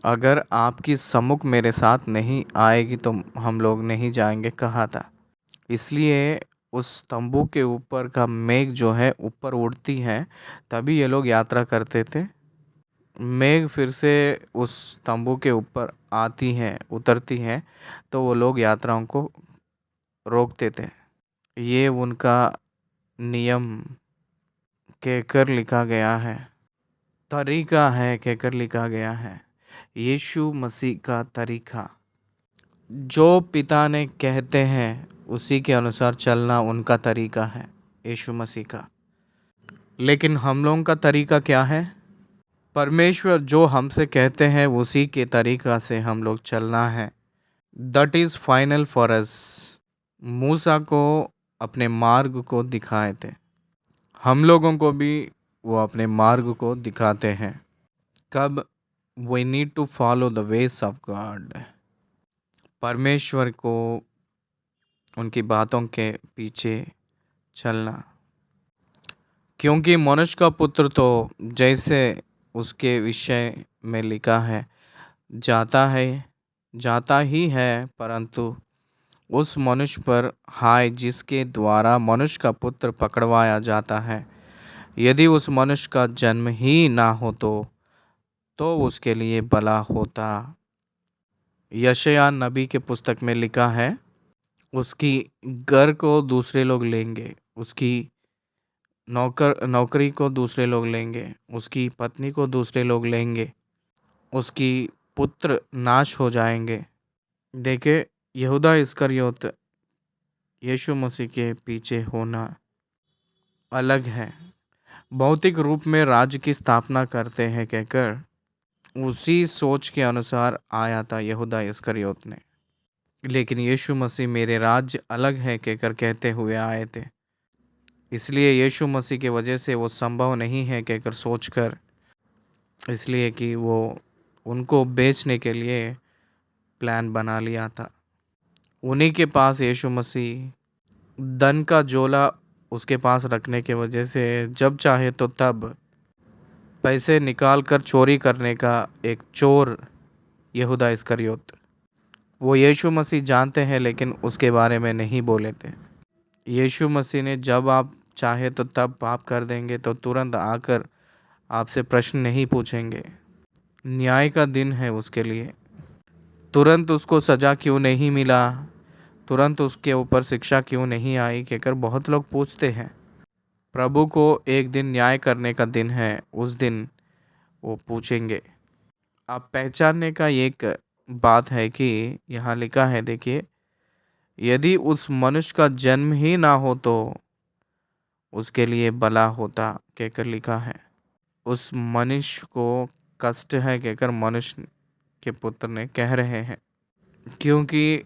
अगर आपकी सम्मुख मेरे साथ नहीं आएगी तो हम लोग नहीं जाएंगे, कहा था। इसलिए उस तंबू के ऊपर का मेघ जो है ऊपर उड़ती है, तभी ये लोग यात्रा करते थे। मेघ फिर से उस तंबू के ऊपर आती है, उतरती है, तो वो लोग यात्राओं को रोकते थे। ये उनका नियम कहकर लिखा गया है, तरीका है कहकर लिखा गया है। यीशु मसीह का तरीका, जो पिता ने कहते हैं उसी के अनुसार चलना उनका तरीका है, यीशु मसीह का। लेकिन हम लोगों का तरीका क्या है? परमेश्वर जो हमसे कहते हैं उसी के तरीका से हम लोग चलना है। That is final for us. Musa को अपने मार्ग को दिखाए थे, हम लोगों को भी वो अपने मार्ग को दिखाते हैं। कब? We need to follow the ways of God. परमेश्वर को, उनकी बातों के पीछे चलना। क्योंकि मनुष्य का पुत्र तो जैसे उसके विषय में लिखा है, जाता ही है, परंतु उस मनुष्य पर हाय जिसके द्वारा मनुष्य का पुत्र पकड़वाया जाता है। यदि उस मनुष्य का जन्म ही ना हो तो उसके लिए भला होता। यशायाह नबी के पुस्तक में लिखा है, उसकी घर को दूसरे लोग लेंगे, उसकी नौकरी को दूसरे लोग लेंगे, उसकी पत्नी को दूसरे लोग लेंगे, उसकी पुत्र नाश हो जाएंगे। देखे, यहूदा इस्करियोत यीशु मसीह के पीछे होना अलग है। भौतिक रूप में राज्य की स्थापना करते हैं कहकर उसी सोच के अनुसार आया था यहूदा इस्करियोत ने। लेकिन यीशु मसीह मेरे राज्य अलग है कहकर कहते हुए आए थे। इसलिए यीशु मसीह की वजह से वो संभव नहीं है कहकर सोचकर, इसलिए कि वो उनको बेचने के लिए प्लान बना लिया था। उन्हीं के पास यीशु मसीह धन का झोला उसके पास रखने की वजह से जब चाहे तो तब पैसे निकाल कर चोरी करने का एक चोर यहूदा इस्करियोत, वो यीशु मसीह जानते हैं लेकिन उसके बारे में नहीं बोले थे। यीशु मसीह ने जब आप चाहे तो तब पाप कर देंगे तो तुरंत आकर आपसे प्रश्न नहीं पूछेंगे। न्याय का दिन है उसके लिए। तुरंत उसको सज़ा क्यों नहीं मिला, तुरंत उसके ऊपर शिक्षा क्यों नहीं आई कहकर बहुत लोग पूछते हैं। प्रभु को एक दिन न्याय करने का दिन है, उस दिन वो पूछेंगे। आप पहचानने का एक बात है कि यहाँ लिखा है, देखिए, यदि उस मनुष्य का जन्म ही ना हो तो उसके लिए भला होता कहकर लिखा है। उस मनुष्य को कष्ट है कहकर मनुष्य के पुत्र ने कह रहे हैं, क्योंकि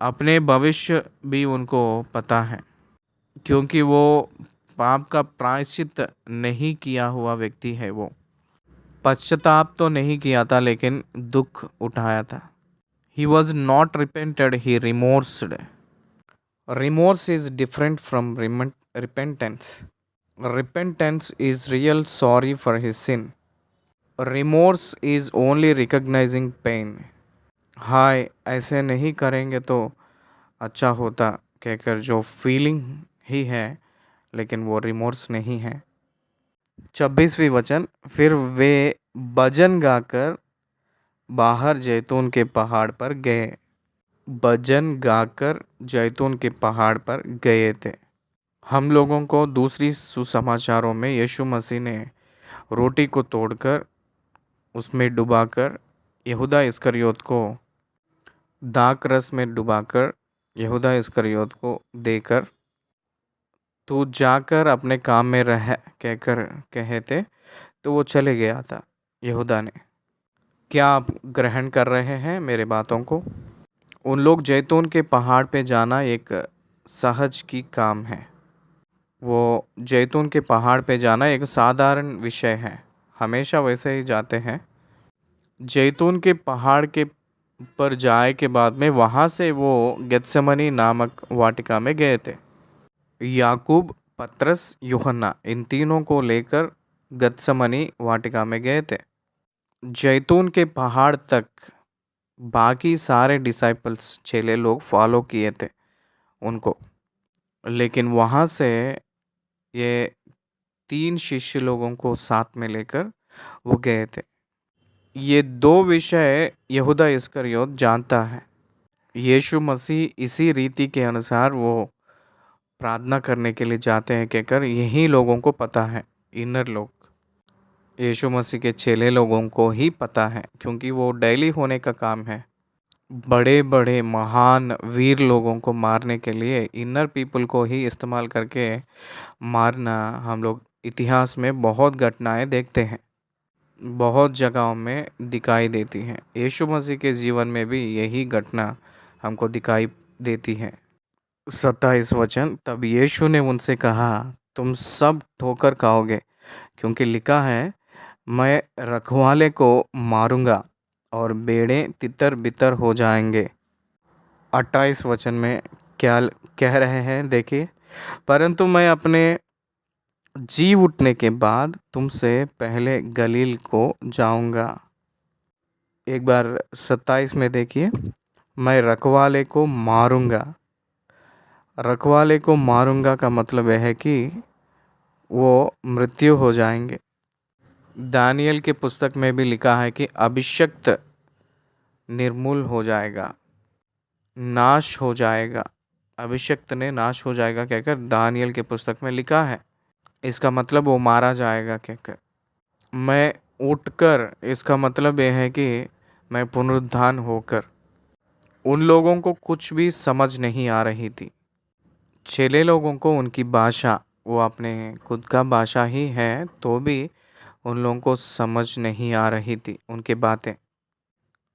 अपने भविष्य भी उनको पता है, क्योंकि वो पाप का प्रायश्चित नहीं किया हुआ व्यक्ति है। वो पश्चाताप तो नहीं किया था लेकिन दुख उठाया था। He was not repented, he remorsed. Remorse is different from repentance. Repentance is real sorry for his sin. Remorse is only recognizing pain. हाय ऐसे नहीं करेंगे तो अच्छा होता कहकर जो फीलिंग ही है, लेकिन वो रिमोर्स नहीं है। 26वीं वचन, फिर वे भजन गाकर बाहर जैतून के पहाड़ पर गए। भजन गाकर जैतून के पहाड़ पर गए थे। हम लोगों को दूसरी सुसमाचारों में यीशु मसीह ने रोटी को तोड़कर उसमें डुबाकर यहूदा इस्करियोत को दाख रस में डुबाकर यहूदा इस्करियोत को देकर तू जाकर अपने काम में रह कहकर कहे थे, तो वो चले गया था यहूदा ने। क्या आप ग्रहण कर रहे हैं मेरे बातों को? उन लोग जैतून के पहाड़ पे जाना एक सहज की काम है। वो जैतून के पहाड़ पे जाना एक साधारण विषय है, हमेशा वैसे ही जाते हैं। जैतून के पहाड़ के पर जाए के बाद में वहाँ से वो गेत्सेमनी नामक वाटिका में गए थे। याकूब, पतरस, यूहन्ना इन तीनों को लेकर गेत्सेमनी वाटिका में गए थे। जैतून के पहाड़ तक बाकी सारे डिसाइपल्स, चेले लोग फॉलो किए थे उनको, लेकिन वहाँ से ये 3 शिष्य लोगों को साथ में लेकर वो गए थे। ये 2 विषय यहूदा इस्करियोत जानता है। यीशु मसीह इसी रीति के अनुसार वो प्रार्थना करने के लिए जाते हैं कहकर यही लोगों को पता है। इनर लोग, यीशु मसीह के चेले लोगों को ही पता है, क्योंकि वो डेली होने का काम है। बड़े बड़े महान वीर लोगों को मारने के लिए इनर पीपल को ही इस्तेमाल करके मारना हम लोग इतिहास में बहुत घटनाएं देखते हैं, बहुत जगहों में दिखाई देती हैं। यीशु मसीह के जीवन में भी यही घटना हमको दिखाई देती है। 27 वचन, तब यीशु ने उनसे कहा, तुम सब ठोकर खाओगे, क्योंकि लिखा है, मैं रखवाले को मारूंगा और भेड़ें तितर बितर हो जाएंगे। 28 वचन में क्या कह रहे हैं, देखिए, परंतु मैं अपने जी उठने के बाद तुमसे पहले गलील को जाऊंगा। एक बार 27 में देखिए, मैं रखवाले को मारूंगा। रखवाले को मारूंगा का मतलब यह है कि वो मृत्यु हो जाएंगे। दानियल के पुस्तक में भी लिखा है कि अभिषिक्त निर्मूल हो जाएगा, नाश हो जाएगा। अभिषिक्त ने नाश हो जाएगा कहकर दानियल के पुस्तक में लिखा है। इसका मतलब वो मारा जाएगा कहकर। मैं उठकर, इसका मतलब यह है कि मैं पुनरुत्थान होकर। उन लोगों को कुछ भी समझ नहीं आ रही थी। चेले लोगों को उनकी भाषा, वो अपने खुद का भाषा ही है तो भी उन लोगों को समझ नहीं आ रही थी उनके बातें।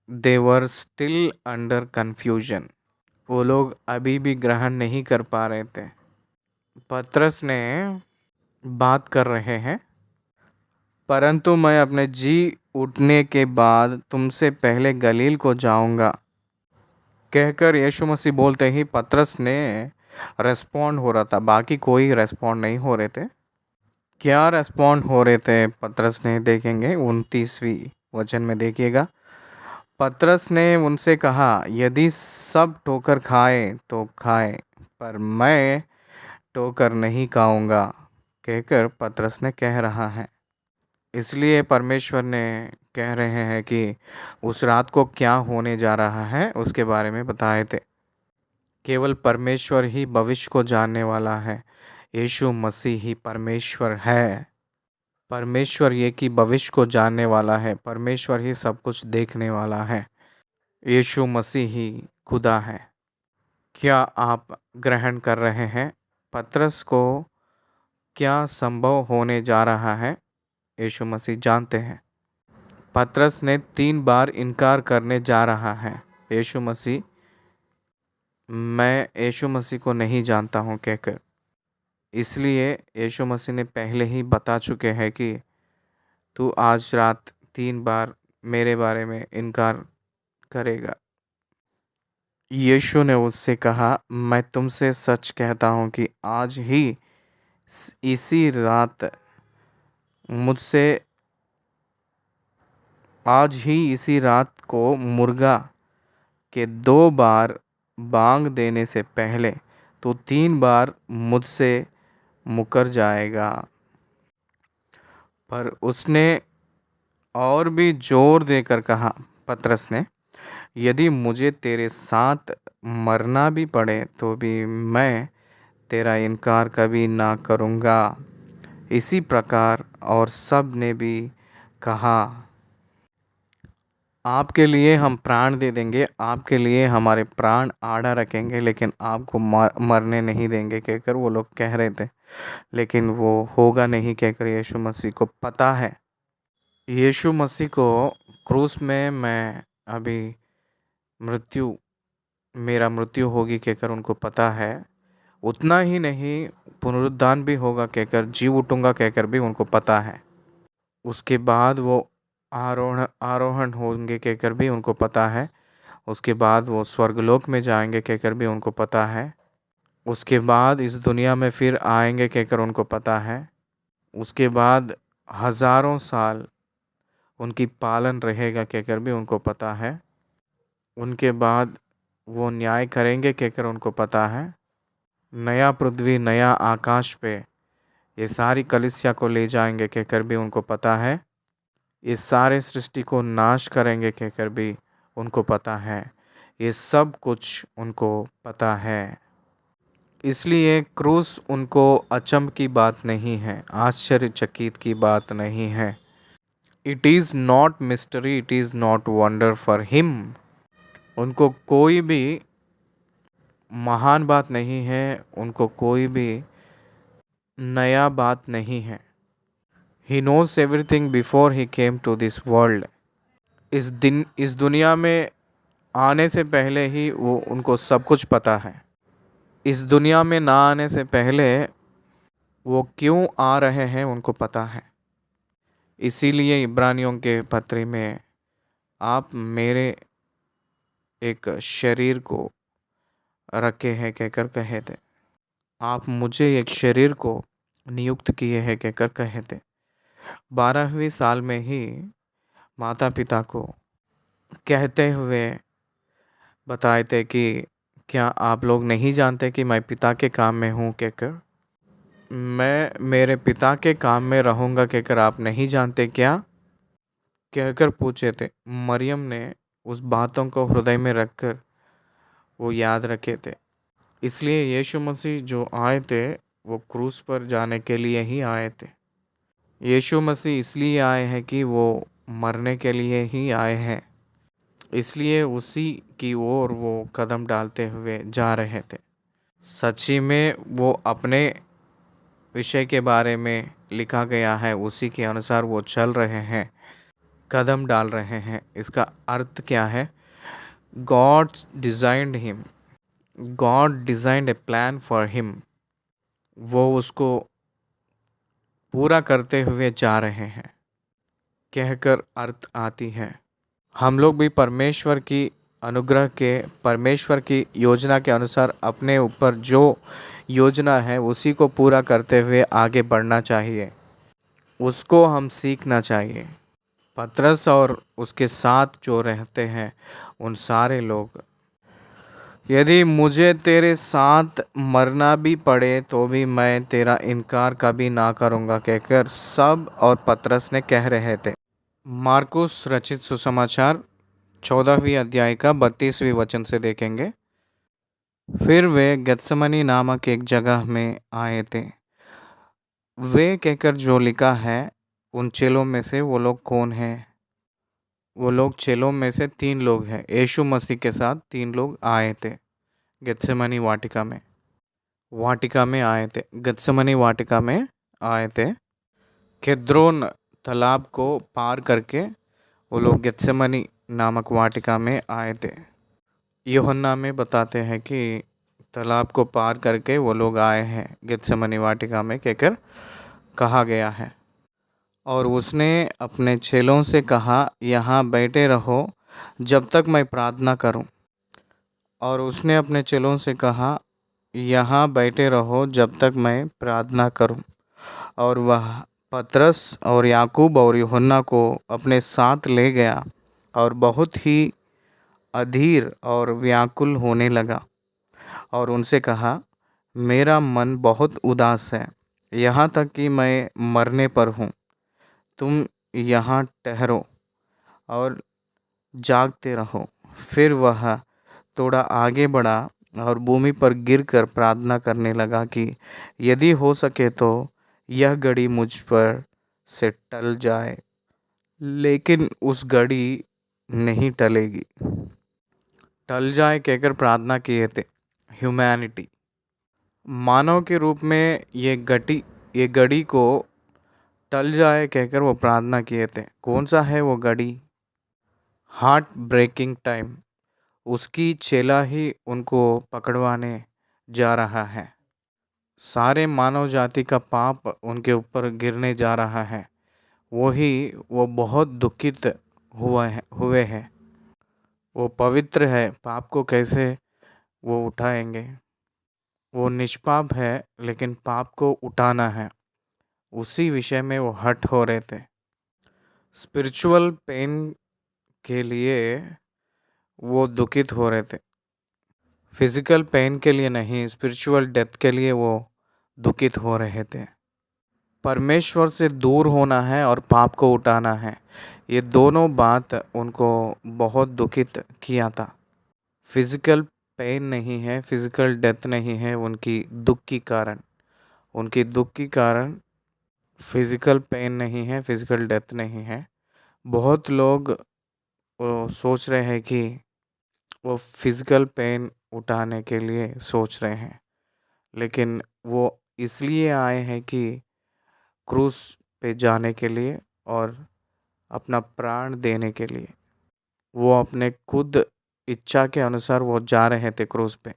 दे वर स्टिल अंडर कन्फ्यूजन। वो लोग अभी भी ग्रहण नहीं कर पा रहे थे। पतरस ने बात कर रहे हैं, परंतु मैं अपने जी उठने के बाद तुमसे पहले गलील को जाऊंगा कहकर यीशु मसीह बोलते ही पतरस ने रेस्पॉन्ड हो रहा था। बाकी कोई रेस्पॉन्ड नहीं हो रहे थे। क्या रेस्पॉन्ड हो रहे थे पतरस ने, देखेंगे 29वीं वचन में। देखिएगा, पतरस ने उनसे कहा, यदि सब ठोकर खाए तो खाए, पर मैं ठोकर नहीं खाऊंगा कहकर पतरस ने कह रहा है। इसलिए परमेश्वर ने कह रहे हैं कि उस रात को क्या होने जा रहा है उसके बारे में बताए थे। केवल परमेश्वर ही भविष्य को जानने वाला है। यीशु मसीह ही परमेश्वर है। परमेश्वर ये कि भविष्य को जानने वाला है। परमेश्वर ही सब कुछ देखने वाला है। यीशु मसीह ही खुदा है। क्या आप ग्रहण कर रहे हैं? पतरस को क्या संभव होने जा रहा है यीशु मसीह जानते हैं। पतरस ने 3 बार इनकार करने जा रहा है। यीशु मसीह, मैं यीशु मसीह को नहीं जानता हूँ कहकर। इसलिए यीशु मसीह ने पहले ही बता चुके हैं कि तू आज रात 3 बार मेरे बारे में इनकार करेगा। यीशु ने उससे कहा, मैं तुमसे सच कहता हूँ कि आज ही इसी रात को मुर्गा के 2 बार बांग देने से पहले तो 3 बार मुझसे मुकर जाएगा। पर उसने और भी जोर देकर कहा, पतरस ने, यदि मुझे तेरे साथ मरना भी पड़े तो भी मैं तेरा इनकार कभी ना करूँगा। इसी प्रकार और सब ने भी कहा, आपके लिए हम प्राण दे देंगे, आपके लिए हमारे प्राण आड़ा रखेंगे, लेकिन आपको मरने नहीं देंगे कहकर वो लोग कह रहे थे। लेकिन वो होगा नहीं कहकर यीशु मसीह को पता है। यीशु मसीह को क्रूस में मैं अभी मेरा मृत्यु होगी कहकर उनको पता है। उतना ही नहीं, पुनरुत्थान भी होगा कहकर, जी उठूंगा कहकर भी उनको पता है। उसके बाद वो आरोहण होंगे कहकर भी उनको पता है। उसके बाद वो स्वर्गलोक में जाएंगे कहकर भी उनको पता है। उसके बाद इस दुनिया में फिर आएंगे कहकर उनको पता है। उसके बाद हज़ारों साल उनकी पालन रहेगा कहकर भी उनको पता है। उनके बाद वो न्याय करेंगे कहकर उनको पता है। नया पृथ्वी नया आकाश पे ये सारी कलीसिया को ले जाएंगे कहकर भी उनको पता है। इस सारे सृष्टि को नाश करेंगे कहकर भी उनको पता है। ये सब कुछ उनको पता है। इसलिए क्रूस उनको अचंभ की बात नहीं है, आश्चर्यचकित की बात नहीं है। It is not mystery, it is not wonder for him. उनको कोई भी महान बात नहीं है, उनको कोई भी नया बात नहीं है। He knows everything before he came to this world. इस दुनिया में आने से पहले ही वो उनको सब कुछ पता है। इस दुनिया में ना आने से पहले वो क्यों आ रहे हैं उनको पता है। इसीलिए इब्रानियों के पत्री में आप मेरे एक शरीर को रखे हैं कहकर कहे थे। आप मुझे एक शरीर को नियुक्त किए हैं कहकर कहे थे। 12वीं साल में ही माता पिता को कहते हुए बताए थे कि क्या आप लोग नहीं जानते कि मैं पिता के काम में हूँ कहकर। मैं मेरे पिता के काम में रहूँगा कहकर आप नहीं जानते क्या कहकर पूछे थे। मरियम ने उस बातों को हृदय में रखकर वो याद रखे थे। इसलिए यीशु मसीह जो आए थे वो क्रूस पर जाने के लिए ही आए थे। यीशु मसीह इसलिए आए हैं कि वो मरने के लिए ही आए हैं। इसलिए उसी की ओर वो कदम डालते हुए जा रहे थे। सच्ची में वो अपने विषय के बारे में लिखा गया है उसी के अनुसार वो चल रहे हैं, कदम डाल रहे हैं। इसका अर्थ क्या है? God designed him, God designed A plan for him. वो उसको पूरा करते हुए जा रहे हैं कहकर अर्थ आती है। हम लोग भी परमेश्वर की अनुग्रह के, परमेश्वर की योजना के अनुसार अपने ऊपर जो योजना है उसी को पूरा करते हुए आगे बढ़ना चाहिए, उसको हम सीखना चाहिए। पतरस और उसके साथ जो रहते हैं उन सारे लोग, यदि मुझे तेरे साथ मरना भी पड़े तो भी मैं तेरा इनकार कभी ना करूँगा कहकर सब और पतरस ने कह रहे थे। मार्कुस रचित सुसमाचार 14वीं अध्याय का 32वीं वचन से देखेंगे। फिर वे गेत्समनी नामक एक जगह में आए थे। वे कहकर जो लिखा है, उन चेलों में से वो लोग कौन हैं? वो लोग चेलों में से 3 लोग हैं। यीशु मसीह के साथ 3 लोग आए थे गेत्सेमनी वाटिका में आए थे, गेत्सेमनी वाटिका में आए थे। केद्रोन तालाब को पार करके वो लोग गेत्सेमनी नामक वाटिका में आए थे। यूहन्ना में बताते हैं कि तालाब को पार करके वो लोग आए हैं गेत्सेमनी वाटिका में कहकर कहा गया है। और उसने अपने चेलों से कहा, यहाँ बैठे रहो जब तक मैं प्रार्थना करूं। और उसने अपने चेलों से कहा, यहाँ बैठे रहो जब तक मैं प्रार्थना करूं। और वह पतरस और याकूब और यूहन्ना को अपने साथ ले गया और बहुत ही अधीर और व्याकुल होने लगा और उनसे कहा, मेरा मन बहुत उदास है, यहाँ तक कि मैं मरने पर हूँ। तुम यहाँ ठहरो और जागते रहो। फिर वह थोड़ा आगे बढ़ा और भूमि पर गिरकर प्रार्थना करने लगा कि यदि हो सके तो यह घड़ी मुझ पर से टल जाए, लेकिन उस घड़ी नहीं टलेगी। टल जाए कहकर प्रार्थना किए थे। ह्यूमैनिटी, मानव के रूप में ये घड़ी को टल जाए कहकर वो प्रार्थना किए थे। कौन सा है वो घड़ी? Heart breaking time. उसकी चेला ही उनको पकड़वाने जा रहा है। सारे मानव जाति का पाप उनके ऊपर गिरने जा रहा है। वो बहुत दुखित हुए हैं। वो पवित्र है, पाप को कैसे वो उठाएंगे? वो निष्पाप है लेकिन पाप को उठाना है, उसी विषय में वो हट हो रहे थे। स्पिरिचुअल पेन के लिए वो दुखित हो रहे थे, फिजिकल पेन के लिए नहीं, स्पिरिचुअल डेथ के लिए वो दुखित हो रहे थे। परमेश्वर से दूर होना है और पाप को उठाना है, ये दोनों बात उनको बहुत दुखित किया था। फिजिकल पेन नहीं है, फिजिकल डेथ नहीं है उनकी दुख की कारण। उनकी दुख की कारण फिजिकल पेन नहीं है, फिजिकल डेथ नहीं है। बहुत लोग वो सोच रहे हैं कि वो फिजिकल पेन उठाने के लिए सोच रहे हैं, लेकिन वो इसलिए आए हैं कि क्रूस पे जाने के लिए और अपना प्राण देने के लिए। वो अपने खुद इच्छा के अनुसार वो जा रहे थे क्रूस पे।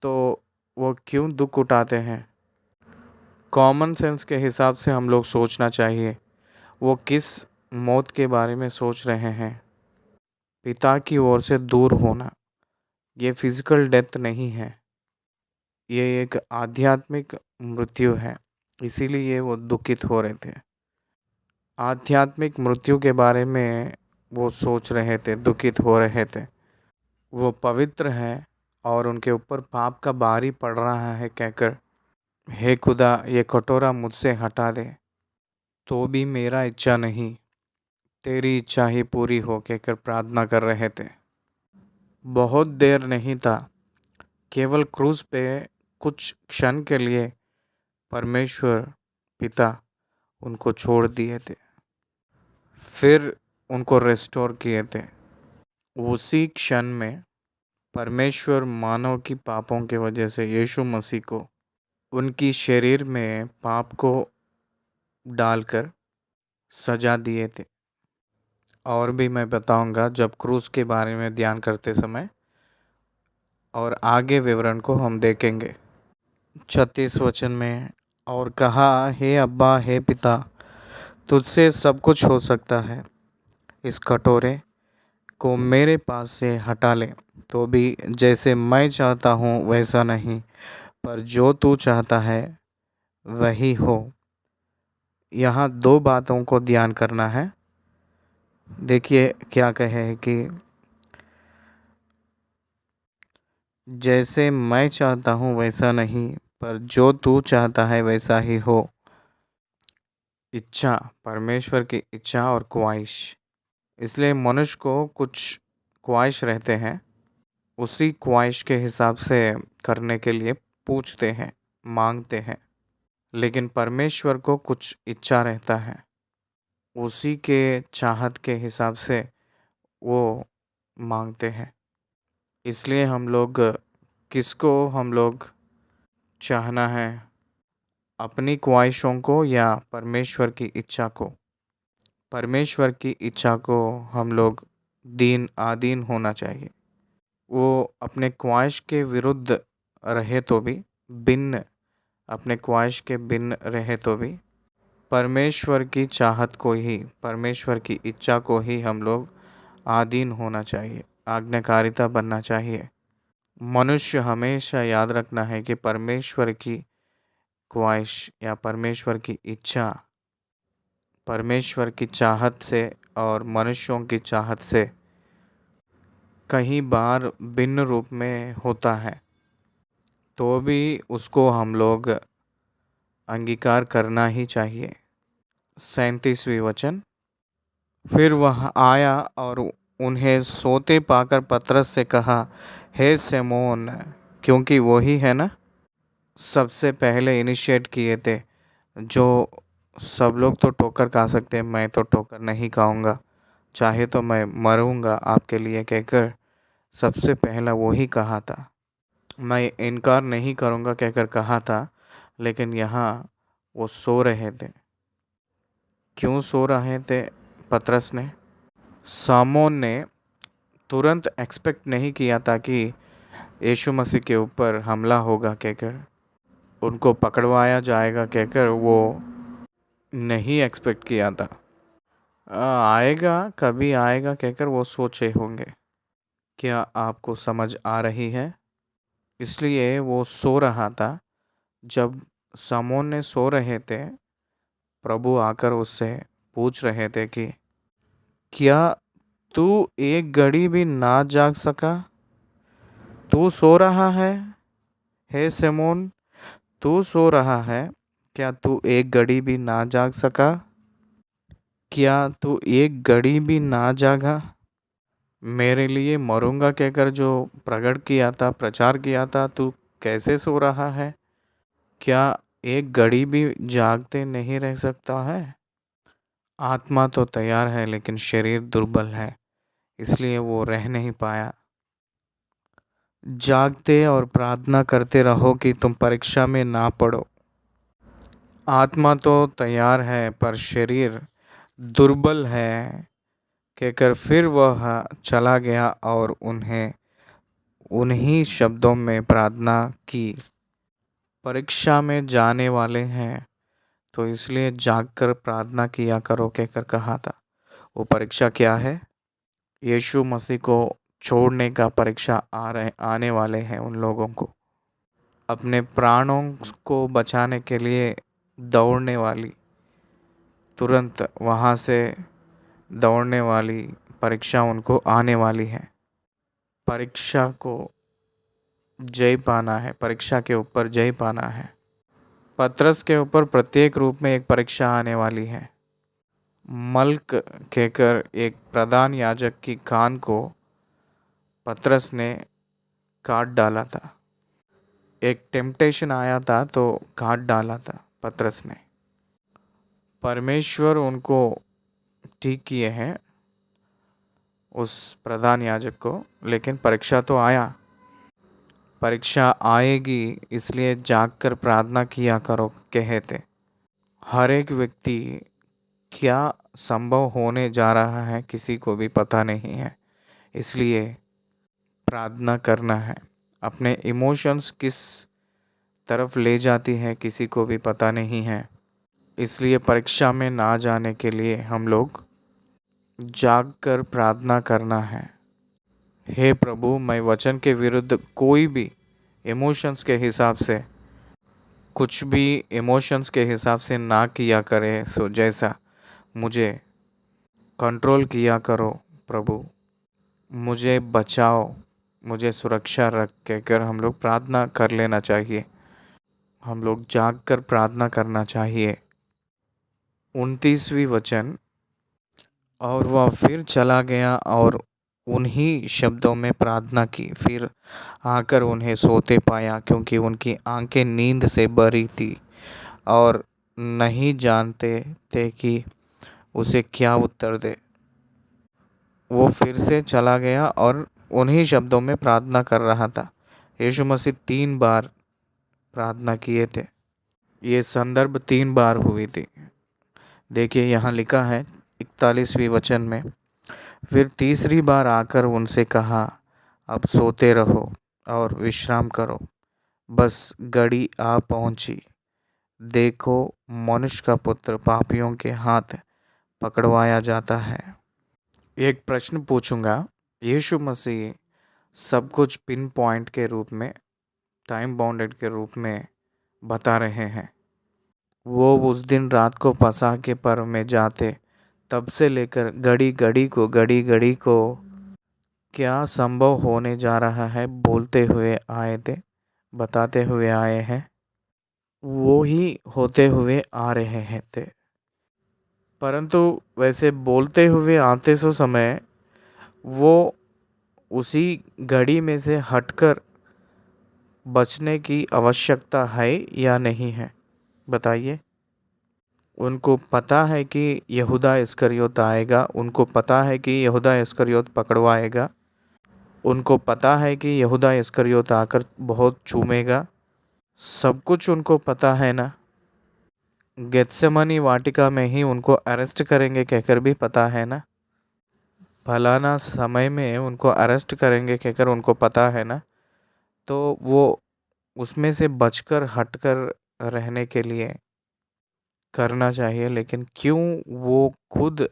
तो वो क्यों दुख उठाते हैं? कॉमन सेंस के हिसाब से हम लोग सोचना चाहिए, वो किस मौत के बारे में सोच रहे हैं? पिता की ओर से दूर होना, ये फिजिकल डेथ नहीं है, ये एक आध्यात्मिक मृत्यु है। इसीलिए वो दुखित हो रहे थे। आध्यात्मिक मृत्यु के बारे में वो सोच रहे थे, दुखित हो रहे थे। वो पवित्र है और उनके ऊपर पाप का भारी पड़ रहा है कहकर, हे खुदा ये कटोरा मुझसे हटा दे, तो भी मेरा इच्छा नहीं, तेरी इच्छा ही पूरी हो कहकर प्रार्थना कर रहे थे। बहुत देर नहीं था, केवल क्रूस पे कुछ क्षण के लिए परमेश्वर पिता उनको छोड़ दिए थे, फिर उनको रेस्टोर किए थे। उसी क्षण में परमेश्वर मानव की पापों की वजह से यीशु मसीह को उनकी शरीर में पाप को डालकर सजा दिए थे। और भी मैं बताऊंगा जब क्रूस के बारे में ध्यान करते समय, और आगे विवरण को हम देखेंगे। 36 वचन में, और कहा, हे अब्बा, हे पिता, तुझसे सब कुछ हो सकता है। इस कटोरे को मेरे पास से हटा ले, तो भी जैसे मैं चाहता हूँ वैसा नहीं, पर जो तू चाहता है वही हो। यहाँ दो बातों को ध्यान करना है। देखिए क्या कहे है कि जैसे मैं चाहता हूँ वैसा नहीं, पर जो तू चाहता है वैसा ही हो। इच्छा, परमेश्वर की इच्छा और ख्वाहिश। इसलिए मनुष्य को कुछ ख्वाहिश रहते हैं, उसी ख्वाहिश के हिसाब से करने के लिए पूछते हैं, मांगते हैं। लेकिन परमेश्वर को कुछ इच्छा रहता है, उसी के चाहत के हिसाब से वो मांगते हैं। इसलिए हम लोग किसको हम लोग चाहना है, अपनी ख्वाहिशों को या परमेश्वर की इच्छा को। परमेश्वर की इच्छा को हम लोग आधीन होना चाहिए। वो अपने ख्वाहिश के विरुद्ध रहे तो भी, भिन्न, अपने ख्वाहिश के भिन्न रहे तो भी परमेश्वर की चाहत को ही, परमेश्वर की इच्छा को ही हम लोग आधीन होना चाहिए, आज्ञाकारिता बनना चाहिए। मनुष्य हमेशा याद रखना है कि परमेश्वर की ख्वाहिश या परमेश्वर की इच्छा परमेश्वर की चाहत से और मनुष्यों की चाहत से कई बार भिन्न रूप में होता है, तो भी उसको हम लोग अंगीकार करना ही चाहिए। 37वीं वचन, फिर वह आया और उन्हें सोते पाकर पतरस से कहा, हे सिमोन, क्योंकि वो ही है ना सबसे पहले इनिशिएट किए थे, जो सब लोग तो ठोकर खा सकते हैं, मैं तो ठोकर नहीं खाऊंगा, चाहे तो मैं मरूंगा आपके लिए कहकर सबसे पहला वो ही कहा था। मैं इनकार नहीं करूंगा कहकर कहा था। लेकिन यहाँ वो सो रहे थे। क्यों सो रहे थे पतरस ने? सामोन ने तुरंत एक्सपेक्ट नहीं किया था कि यीशु मसीह के ऊपर हमला होगा कहकर, उनको पकड़वाया जाएगा कहकर वो नहीं एक्सपेक्ट किया था। आएगा, कभी आएगा कहकर वो सोचे होंगे। क्या आपको समझ आ रही है? इसलिए वो सो रहा था। जब सामोन ने सो रहे थे, प्रभु आकर उससे पूछ रहे थे कि क्या तू एक घड़ी भी ना जाग सका? तू सो रहा है? हे सिमोन, तू सो रहा है? क्या तू एक घड़ी भी ना जाग सका? क्या तू एक घड़ी भी ना जागा? मेरे लिए मरूंगा कहकर जो प्रकट किया था, प्रचार किया था, तू कैसे सो रहा है? क्या एक घड़ी भी जागते नहीं रह सकता है? आत्मा तो तैयार है लेकिन शरीर दुर्बल है, इसलिए वो रह नहीं पाया। जागते और प्रार्थना करते रहो कि तुम परीक्षा में ना पड़ो। आत्मा तो तैयार है पर शरीर दुर्बल है कहकर फिर वह चला गया और उन्हें उन्हीं शब्दों में प्रार्थना की, परीक्षा में जाने वाले हैं तो इसलिए जागकर प्रार्थना किया करो कहकर कहा था। वो परीक्षा क्या है? यीशु मसीह को छोड़ने का परीक्षा आने वाले हैं उन लोगों को। अपने प्राणों को बचाने के लिए दौड़ने वाली, तुरंत वहाँ से दौड़ने वाली परीक्षा उनको आने वाली है। परीक्षा को जय पाना है, परीक्षा के ऊपर जय पाना है। पतरस के ऊपर प्रत्येक रूप में एक परीक्षा आने वाली है। मल्क कहकर एक प्रधान याजक की कान को पतरस ने काट डाला था। एक टेम्पटेशन आया था तो काट डाला था पतरस ने। परमेश्वर उनको ठीक किए हैं, उस प्रधान याजक को, लेकिन परीक्षा तो आया। परीक्षा आएगी, इसलिए जागकर प्रार्थना किया करो कहते। हर एक व्यक्ति क्या संभव होने जा रहा है किसी को भी पता नहीं है, इसलिए प्रार्थना करना है। अपने इमोशंस किस तरफ ले जाती है किसी को भी पता नहीं है। इसलिए परीक्षा में ना जाने के लिए हम लोग जाग कर प्रार्थना करना है। हे प्रभु, मैं वचन के विरुद्ध कोई भी इमोशंस के हिसाब से कुछ भी इमोशंस के हिसाब से ना किया करे, सो जैसा मुझे कंट्रोल किया करो प्रभु, मुझे बचाओ, मुझे सुरक्षा रख के कर हम लोग प्रार्थना कर लेना चाहिए। हम लोग जाग कर प्रार्थना करना चाहिए। 29वीं वचन, और वह फिर चला गया और उन्हीं शब्दों में प्रार्थना की। फिर आकर उन्हें सोते पाया, क्योंकि उनकी आंखें नींद से भरी थी और नहीं जानते थे कि उसे क्या उत्तर दे। वो फिर से चला गया और उन्हीं शब्दों में प्रार्थना कर रहा था। यीशु मसीह 3 बार प्रार्थना किए थे। ये संदर्भ 3 बार हुई थी। देखिए यहाँ लिखा है 41वीं वचन में, फिर तीसरी बार आकर उनसे कहा, अब सोते रहो और विश्राम करो, बस घड़ी आ पहुंची। देखो, मनुष्य का पुत्र पापियों के हाथ पकड़वाया जाता है। एक प्रश्न पूछूंगा। यीशु मसीह सब कुछ पिन पॉइंट के रूप में, टाइम बाउंडेड के रूप में बता रहे हैं। वो उस दिन रात को पसा के पर्व में जाते, तब से लेकर घड़ी घड़ी को क्या संभव होने जा रहा है बोलते हुए आए थे, बताते हुए आए हैं। वो ही होते हुए आ रहे हैं थे। परंतु वैसे बोलते हुए आते सो समय वो उसी घड़ी में से हटकर बचने की आवश्यकता है या नहीं है, बताइए। उनको पता है कि यहूदा इस्करियोत आएगा, उनको पता है कि यहूदा इस्करियोत पकड़वाएगा, उनको पता है कि यहूदा इस्करियोत आकर बहुत चूमेगा। सब कुछ उनको पता है ना। गेत्सेमनी वाटिका में ही उनको अरेस्ट करेंगे कहकर भी पता है ना। फलाना समय में उनको अरेस्ट करेंगे कहकर उनको पता है ना। तो वो उसमें से बचकर हटकर रहने के लिए करना चाहिए, लेकिन क्यों वो खुद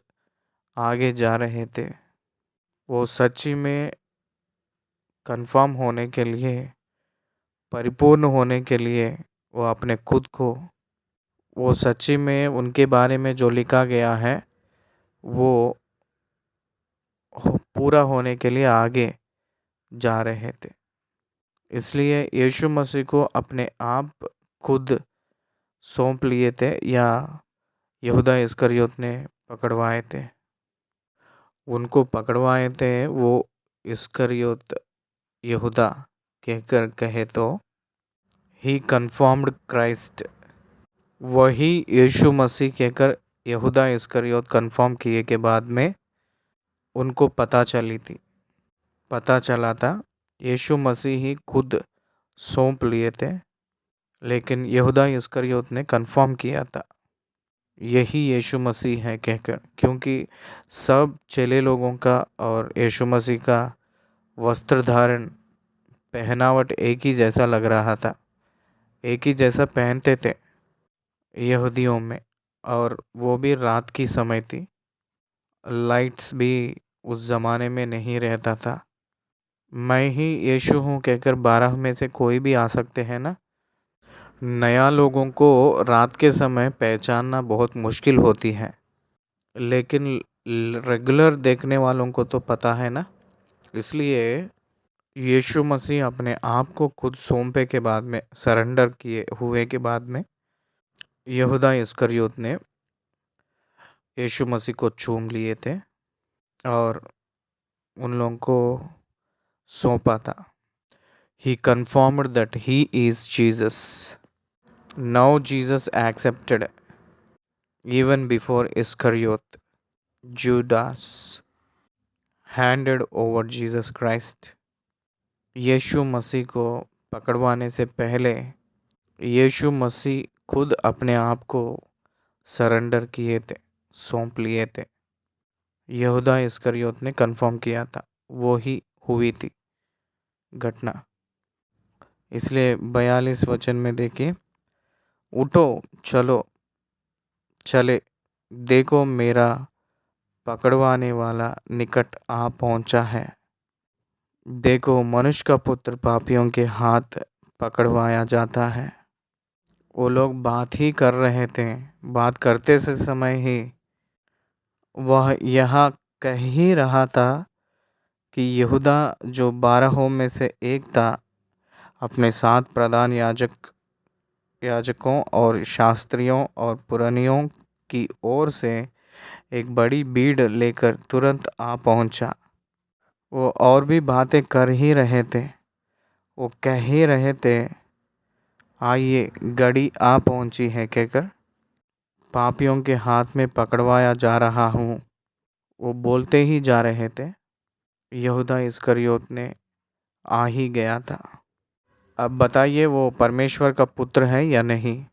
आगे जा रहे थे? वो सच्ची में कंफर्म होने के लिए, परिपूर्ण होने के लिए, वो अपने खुद को, वो सच्ची में उनके बारे में जो लिखा गया है वो पूरा होने के लिए आगे जा रहे थे। इसलिए यीशु मसीह को अपने आप खुद सौंप लिए थे, या यहूदा इस्करियोत ने पकड़वाए थे। उनको पकड़वाए थे वो इस्करियोत यहूदा कहकर कहे तो ही कन्फर्म्ड क्राइस्ट। वही यीशु मसीह कहकर यहूदा इस्करियोत कन्फर्म किए के बाद में उनको पता चला था। यीशु मसीह ही खुद सौंप लिए थे, लेकिन यहूदा इस्करियोत ने कन्फर्म किया था यही यीशु मसीह है कहकर, क्योंकि सब चेले लोगों का और यीशु मसीह का वस्त्र धारण, पहनावट एक ही जैसा लग रहा था। एक ही जैसा पहनते थे यहूदियों में, और वो भी रात की समय थी। लाइट्स भी उस ज़माने में नहीं रहता था। मैं ही यीशु हूँ कहकर 12 में से कोई भी आ सकते हैं ना। नया लोगों को रात के समय पहचानना बहुत मुश्किल होती है, लेकिन रेगुलर देखने वालों को तो पता है ना। इसलिए यीशु मसीह अपने आप को खुद सौंपे के बाद में, सरेंडर किए हुए के बाद में, यहूदा इस्करियोत ने यीशु मसीह को चूम लिए थे और उन लोगों को सौंपा था। He confirmed that he is Jesus. Now Jesus accepted even before Iscariot, Judas handed over Jesus Christ. यीशु मसीह को पकड़वाने से पहले यीशु मसीह खुद अपने आप को सरेंडर किए थे, सौंप लिए थे। यहूदा इस्करियोत ने कंफर्म किया था, वो ही हुई थी घटना। इसलिए 42 वचन में देखिए, उठो चलो चले, देखो मेरा पकड़वाने वाला निकट आ पहुंचा है। देखो मनुष्य का पुत्र पापियों के हाथ पकड़वाया जाता है। वो लोग बात ही कर रहे थे, बात करते से समय ही वह यह कह ही रहा था कि यहूदा जो 12 में से एक था, अपने 7 प्रधान याजकों और शास्त्रियों और पुरनियों की ओर से एक बड़ी भीड़ लेकर तुरंत आ पहुंचा। वो और भी बातें कर ही रहे थे, वो कह ही रहे थे, आइए घड़ी आ पहुंची है कहकर, पापियों के हाथ में पकड़वाया जा रहा हूँ। वो बोलते ही जा रहे थे, यहूदा इस्करियोत ने आ ही गया था। अब बताइए वो परमेश्वर का पुत्र है या नहीं?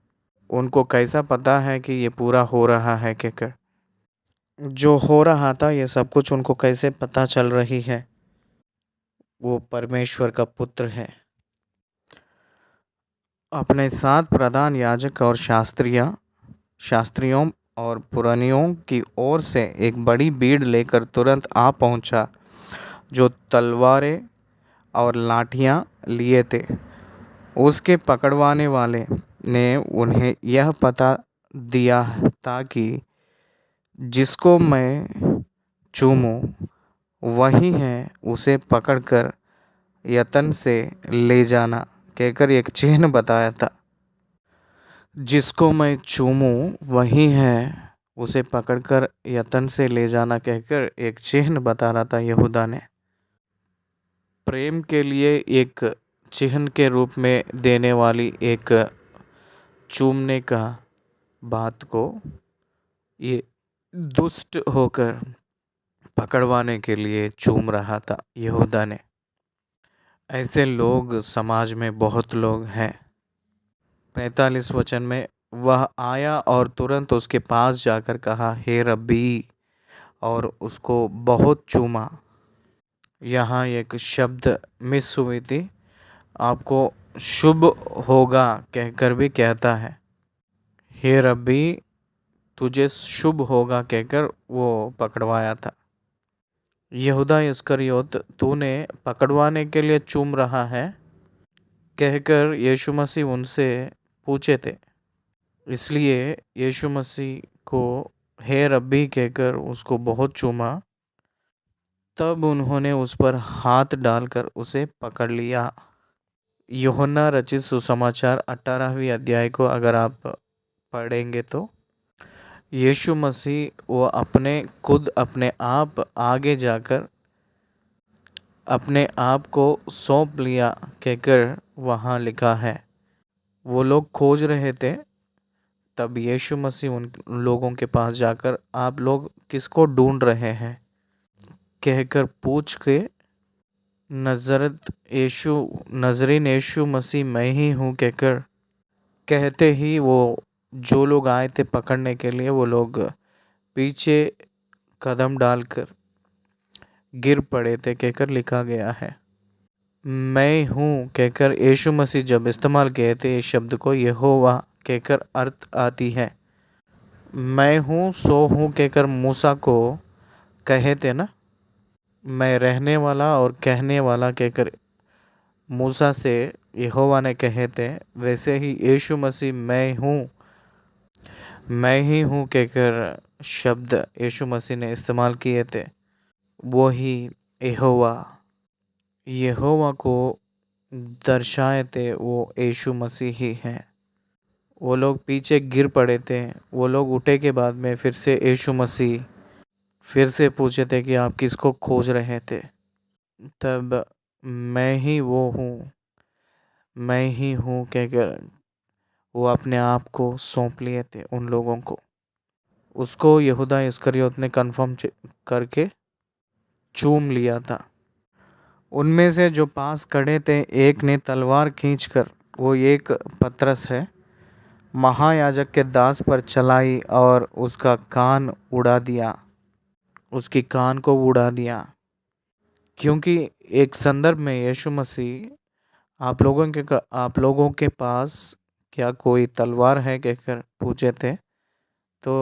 उनको कैसा पता है कि ये पूरा हो रहा है कहकर? जो हो रहा था ये सब कुछ उनको कैसे पता चल रही है? वो परमेश्वर का पुत्र है। अपने 7 प्रधान याजक और शास्त्रियों और पुरानियों की ओर से एक बड़ी भीड़ लेकर तुरंत आ पहुंचा, जो तलवारें और लाठियां लिए थे। उसके पकड़वाने वाले ने उन्हें यह पता दिया था कि जिसको मैं चूमूं वही है, उसे पकड़कर यत्न से ले जाना कहकर एक चिन्ह बताया था। जिसको मैं चूमूं वही है, उसे पकड़कर यत्न से ले जाना कहकर एक चिन्ह बता रहा था यहूदा ने। प्रेम के लिए एक चिन्ह के रूप में देने वाली एक चूमने का बात को ये दुष्ट होकर पकड़वाने के लिए चूम रहा था यहूदा ने। ऐसे लोग समाज में बहुत लोग हैं। 45 वचन में, वह आया और तुरंत उसके पास जाकर कहा, हे रब्बी, और उसको बहुत चूमा। यहाँ एक शब्द मिस हुई थी, आपको शुभ होगा कहकर भी कहता है। हे रब्बी, तुझे शुभ होगा कहकर वो पकड़वाया था। यहूदा इस्करियोत तूने पकड़वाने के लिए चूम रहा है कहकर यीशु मसीह उनसे पूछे थे। इसलिए यीशु मसीह को हे रब्बी कहकर उसको बहुत चूमा। तब उन्होंने उस पर हाथ डालकर उसे पकड़ लिया। यूहन्ना रचित सुसमाचार 18वीं अध्याय को अगर आप पढ़ेंगे तो यीशु मसीह वो अपने आप आगे जाकर अपने आप को सौंप लिया कहकर वहाँ लिखा है। वो लोग खोज रहे थे, तब यीशु मसीह उन लोगों के पास जाकर, आप लोग किसको ढूंढ रहे हैं कहकर पूछ के, नजरीन यीशु मसीह मैं ही हूँ कहकर कहते ही वो जो लोग आए थे पकड़ने के लिए, वो लोग पीछे कदम डालकर गिर पड़े थे कहकर लिखा गया है। मैं हूँ कहकर यीशु मसीह जब इस्तेमाल किए थे इस शब्द को, यहोवा कहकर अर्थ आती है। मैं हूँ सो हूँ कहकर मूसा को कहे थे ना, मैं रहने वाला और कहने वाला कहकर मूसा से यहोवा ने कहे थे, वैसे ही यीशु मसीह मैं ही हूँ कहकर शब्द यीशु मसीह ने इस्तेमाल किए थे। वो ही यहोवा को दर्शाए थे, वो यीशु मसीह ही है। वो लोग पीछे गिर पड़े थे। वो लोग उठे के बाद में फिर से यीशु मसीह फिर से पूछे थे कि आप किसको खोज रहे थे? तब मैं ही वो हूँ, मैं ही हूँ कहकर वो अपने आप को सौंप लिए थे उन लोगों को। उसको यहूदा इस्करियोत ने कंफर्म करके चूम लिया था। उनमें से जो पास खड़े थे, एक ने तलवार खींचकर, वो एक पतरस है, महायाजक के दास पर चलाई और उसका कान उड़ा दिया, उसकी कान को उड़ा दिया। क्योंकि एक संदर्भ में यीशु मसीह आप लोगों के पास क्या कोई तलवार है कहकर पूछे थे। तो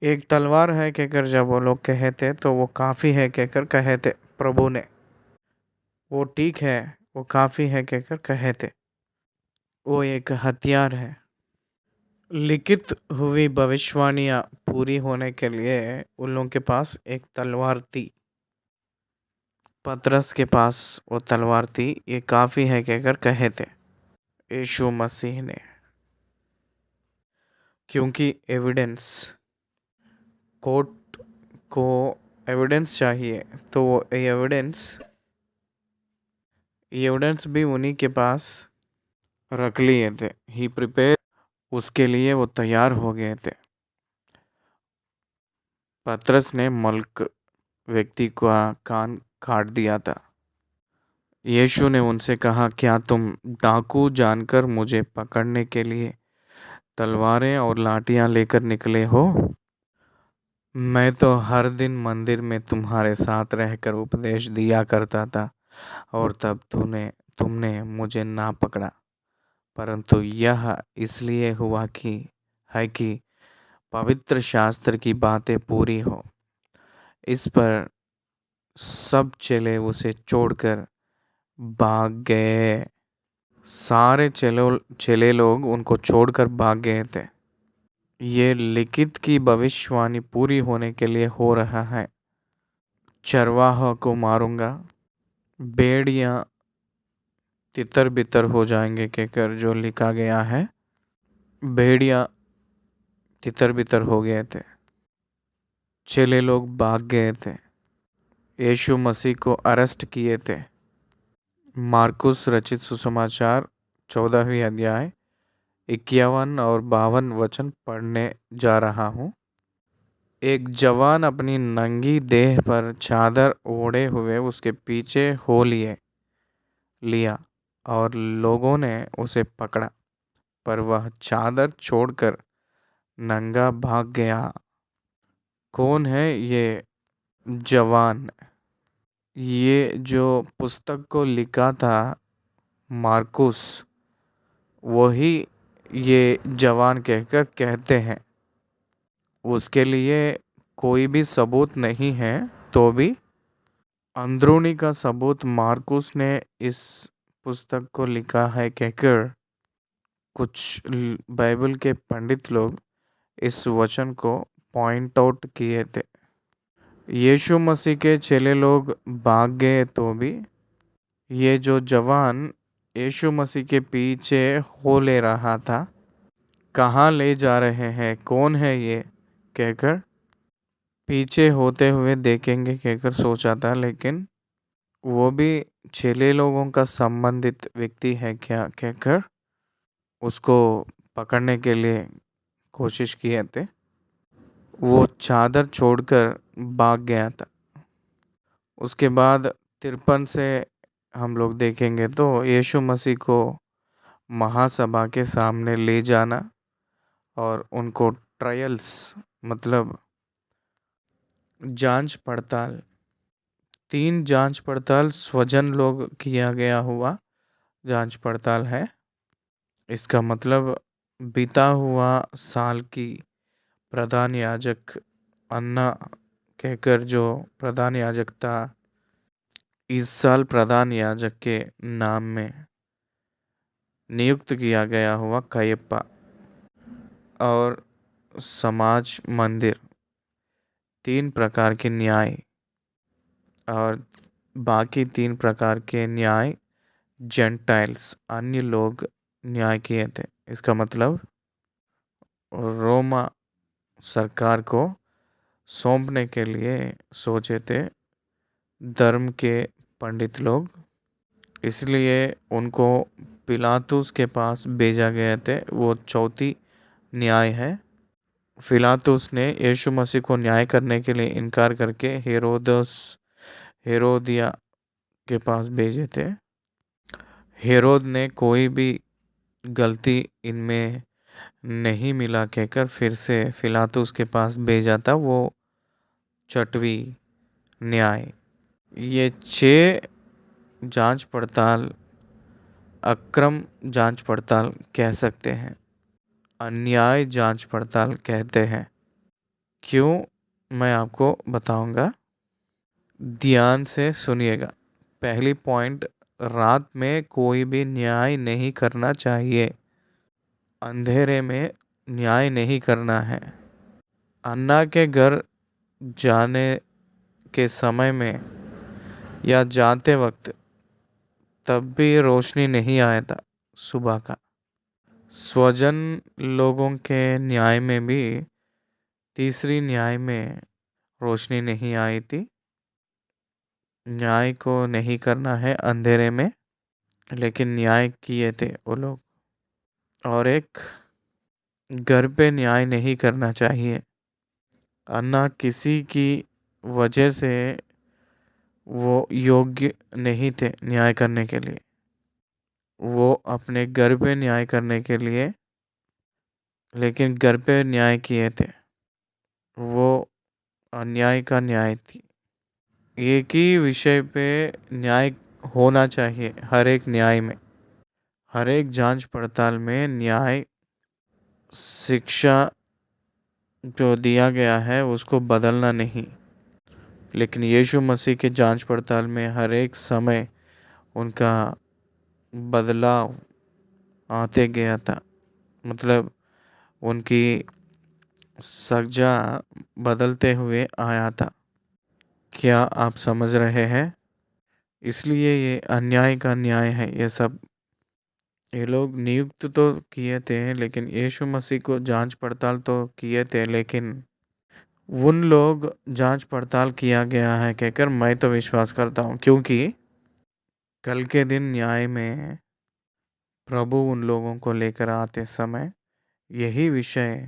एक तलवार है कहकर जब वो लोग कहे थे तो वो काफ़ी है कहकर कहे थे प्रभु ने। वो ठीक है, वो काफ़ी है कहकर कहे थे। वो एक हथियार है। लिखित हुई भविष्यवाणियाँ पूरी होने के लिए उन लोगों के पास एक तलवार थी। पतरस के पास वो तलवार थी, ये काफ़ी है कहकर कहे थे यीशु मसीह ने। क्योंकि एविडेंस, कोर्ट को एविडेंस चाहिए, तो वो एविडेंस भी उन्हीं के पास रख लिए थे। ही प्रिपेयर, उसके लिए वो तैयार हो गए थे। पतरस ने मल्क व्यक्ति का कान काट दिया था। यीशु ने उनसे कहा, क्या तुम डाकू जानकर मुझे पकड़ने के लिए तलवारें और लाठियां लेकर निकले हो? मैं तो हर दिन मंदिर में तुम्हारे साथ रहकर उपदेश दिया करता था और तब तुमने मुझे ना पकड़ा, परंतु यह इसलिए हुआ कि पवित्र शास्त्र की बातें पूरी हो। इस पर सब चेले उसे छोड़कर भाग गए। सारे चेले लोग उनको छोड़कर भाग गए थे। ये लिखित की भविष्यवाणी पूरी होने के लिए हो रहा है। चरवाहा को मारूंगा, भेड़ियां तितर बितर हो जाएंगे कहकर जो लिखा गया है। भेड़िया तितर बितर हो गए थे, चेले लोग भाग गए थे, यीशु मसीह को अरेस्ट किए थे। मार्कुस रचित सुसमाचार 14वीं अध्याय 51 और 52 वचन पढ़ने जा रहा हूँ। एक जवान अपनी नंगी देह पर चादर ओढ़े हुए उसके पीछे हो लिया और लोगों ने उसे पकड़ा, पर वह चादर छोड़कर नंगा भाग गया। कौन है ये जवान? ये जो पुस्तक को लिखा था मार्कुस, वही ये जवान कहकर कहते हैं। उसके लिए कोई भी सबूत नहीं है, तो भी अंदरूनी का सबूत मार्कुस ने इस पुस्तक को लिखा है कहकर कुछ बाइबल के पंडित लोग इस वचन को पॉइंट आउट किए थे। यीशु मसीह के चेले लोग भाग गए तो भी ये जो जवान यीशु मसीह के पीछे हो ले रहा था, कहाँ ले जा रहे हैं, कौन है ये कहकर पीछे होते हुए देखेंगे कहकर सोचा था, लेकिन वो भी चेले लोगों का संबंधित व्यक्ति है क्या कहकर उसको पकड़ने के लिए कोशिश किए थे। वो चादर छोड़कर भाग गया था। उसके बाद 53 से हम लोग देखेंगे तो यीशु मसीह को महासभा के सामने ले जाना और उनको ट्रायल्स मतलब जांच पड़ताल, 3 जांच पड़ताल स्वजन लोग किया गया हुआ जांच पड़ताल है। इसका मतलब बीता हुआ साल की प्रधान याजक अन्ना कहकर जो प्रधान याजक था, इस साल प्रधान याजक के नाम में नियुक्त किया गया हुआ कयप्पा और समाज मंदिर, 3 प्रकार के न्याय और बाकी 3 प्रकार के न्याय जेंटाइल्स अन्य लोग न्याय किए थे। इसका मतलब रोमा सरकार को सौंपने के लिए सोचे थे धर्म के पंडित लोग, इसलिए उनको पिलातुस के पास भेजा गया थे। वो चौथी न्याय है। पिलातुस ने यीशु मसीह को न्याय करने के लिए इनकार करके हेरोदिया के पास भेजे थे। हेरोद ने कोई भी गलती इनमें नहीं मिला कहकर फिर से पिलातुस के पास भेजा था। वो छठवीं न्याय। ये 6 जांच पड़ताल अक्रम जांच पड़ताल कह सकते हैं, अन्याय जांच पड़ताल कहते हैं। क्यों, मैं आपको बताऊंगा, ध्यान से सुनिएगा। पहली पॉइंट, रात में कोई भी न्याय नहीं करना चाहिए। अंधेरे में न्याय नहीं करना है। अन्ना के घर जाने के समय में या जाते वक्त तब भी रोशनी नहीं आया था सुबह का। स्वजन लोगों के न्याय में भी तीसरी न्याय में रोशनी नहीं आई थी। न्याय को नहीं करना है अंधेरे में, लेकिन न्याय किए थे वो लोग। और एक, घर पे न्याय नहीं करना चाहिए। अन्ना किसी की वजह से वो योग्य नहीं थे न्याय करने के लिए। वो अपने घर पे न्याय करने के लिए, लेकिन घर पे न्याय किए थे, वो अन्याय का न्याय थी। एक ही विषय पे न्याय होना चाहिए हर एक न्याय में। हर एक जांच पड़ताल में न्याय शिक्षा जो दिया गया है उसको बदलना नहीं। लेकिन यीशु मसीह के जांच पड़ताल में हर एक समय उनका बदलाव आते गया था। मतलब उनकी सजा बदलते हुए आया था। क्या आप समझ रहे हैं? इसलिए ये अन्याय का न्याय है ये सब। ये लोग नियुक्त तो किए थे, लेकिन यीशु मसीह को जांच पड़ताल तो किए थे, लेकिन उन लोग जांच पड़ताल किया गया है कहकर मैं तो विश्वास करता हूँ, क्योंकि कल के दिन न्याय में प्रभु उन लोगों को लेकर आते समय यही विषय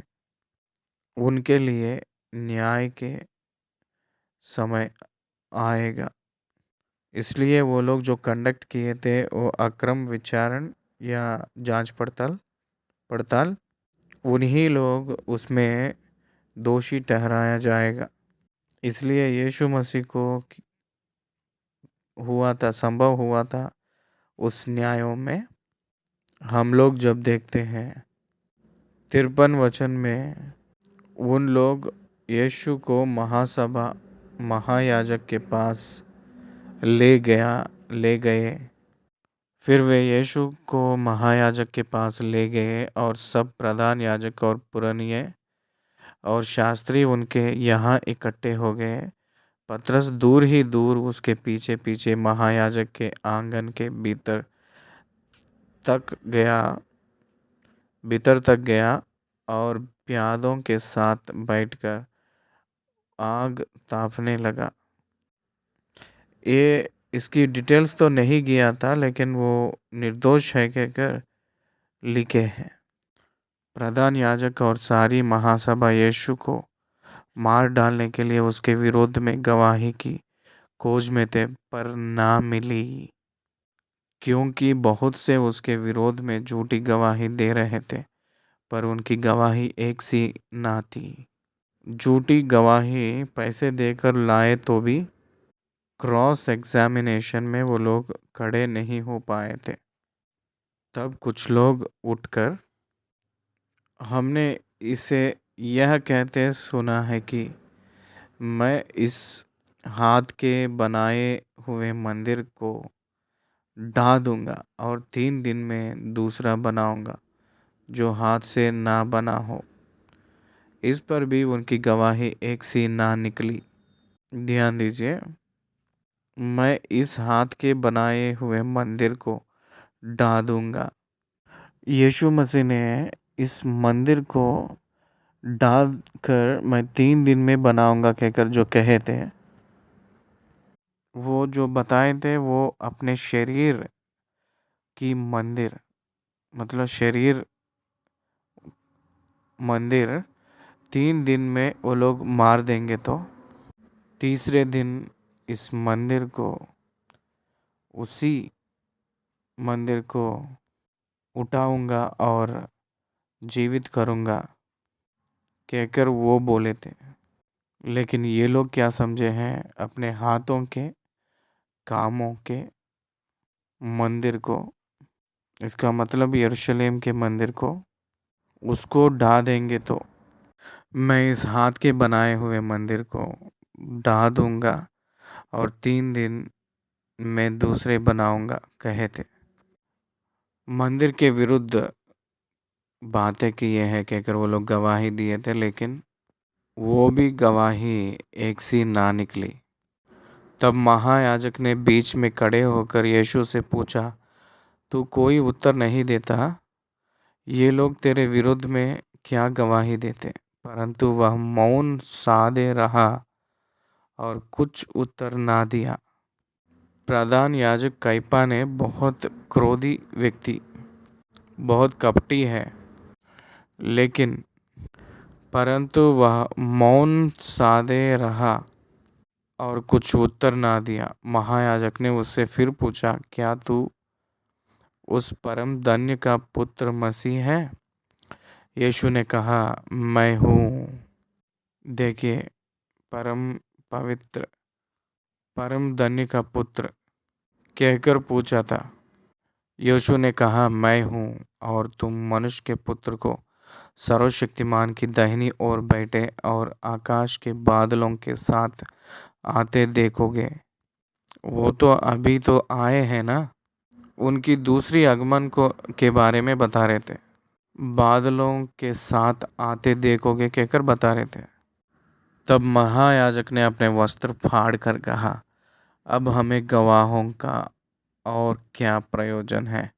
उनके लिए न्याय के समय आएगा। इसलिए वो लोग जो कंडक्ट किए थे वो अक्रम विचारण या जांच पड़ताल पड़ताल उन्हीं लोग उसमें दोषी ठहराया जाएगा। इसलिए यीशु मसीह को हुआ था, संभव हुआ था उस न्यायों में। हम लोग जब देखते हैं 53 वचन में, उन लोग यीशु को महासभा महायाजक के पास ले गए। फिर वे यीशु को महायाजक के पास ले गए और सब प्रधान याजक और पुरनिये और शास्त्री उनके यहाँ इकट्ठे हो गए। पतरस दूर ही दूर उसके पीछे पीछे महायाजक के आंगन के तक गया भीतर तक गया और प्यादों के साथ बैठकर आग तापने लगा। ये इसकी डिटेल्स तो नहीं गया था, लेकिन वो निर्दोष है कहकर लिखे हैं। प्रधान याजक और सारी महासभा यीशु को मार डालने के लिए उसके विरोध में गवाही की खोज में थे, पर ना मिली, क्योंकि बहुत से उसके विरोध में झूठी गवाही दे रहे थे, पर उनकी गवाही एक सी ना थी। झूठी गवाही पैसे देकर लाए तो भी क्रॉस एग्जामिनेशन में वो लोग खड़े नहीं हो पाए थे। तब कुछ लोग उठकर, हमने इसे यह कहते सुना है कि मैं इस हाथ के बनाए हुए मंदिर को ढा दूंगा और 3 दिन में दूसरा बनाऊंगा जो हाथ से ना बना हो। इस पर भी उनकी गवाही एक सी ना निकली। ध्यान दीजिए, मैं इस हाथ के बनाए हुए मंदिर को ढा दूंगा। यीशु मसीह ने इस मंदिर को ढा कर मैं 3 दिन में बनाऊंगा कहकर जो कहे थे, वो जो बताए थे वो अपने शरीर की मंदिर, मतलब शरीर मंदिर 3 दिन में वो लोग मार देंगे, तो तीसरे दिन इस मंदिर को, उसी मंदिर को उठाऊंगा और जीवित करूंगा कहकर वो बोले थे। लेकिन ये लोग क्या समझे हैं, अपने हाथों के कामों के मंदिर को इसका मतलब यरूशलेम के मंदिर को उसको ढा देंगे तो मैं इस हाथ के बनाए हुए मंदिर को ढा दूंगा और 3 दिन में दूसरे बनाऊंगा कहे थे। मंदिर के विरुद्ध बातें की है कहकर वो लोग गवाही दिए थे, लेकिन वो भी गवाही एक सी ना निकली। तब महायाजक ने बीच में खड़े होकर यीशु से पूछा, तू कोई उत्तर नहीं देता? ये लोग तेरे विरुद्ध में क्या गवाही देते? परंतु वह मौन साधे रहा और कुछ उत्तर ना दिया। प्रधान याजक कैपा ने बहुत क्रोधी व्यक्ति, बहुत कपटी है, लेकिन परंतु वह मौन साधे रहा और कुछ उत्तर ना दिया। महायाजक ने उससे फिर पूछा, क्या तू उस परम धन्य का पुत्र मसीह है? यीशु ने कहा, मैं हूँ। देखिए, परम पवित्र परम धन्य का पुत्र कहकर पूछा था। यीशु ने कहा, मैं हूँ, और तुम मनुष्य के पुत्र को सर्वशक्तिमान की दाहिनी ओर बैठे और आकाश के बादलों के साथ आते देखोगे। वो तो अभी तो आए हैं ना। उनकी दूसरी आगमन को के बारे में बता रहे थे। बादलों के साथ आते देखोगे कहकर बता रहे थे। तब महायाजक ने अपने वस्त्र फाड़ कर कहा, अब हमें गवाहों का और क्या प्रयोजन है?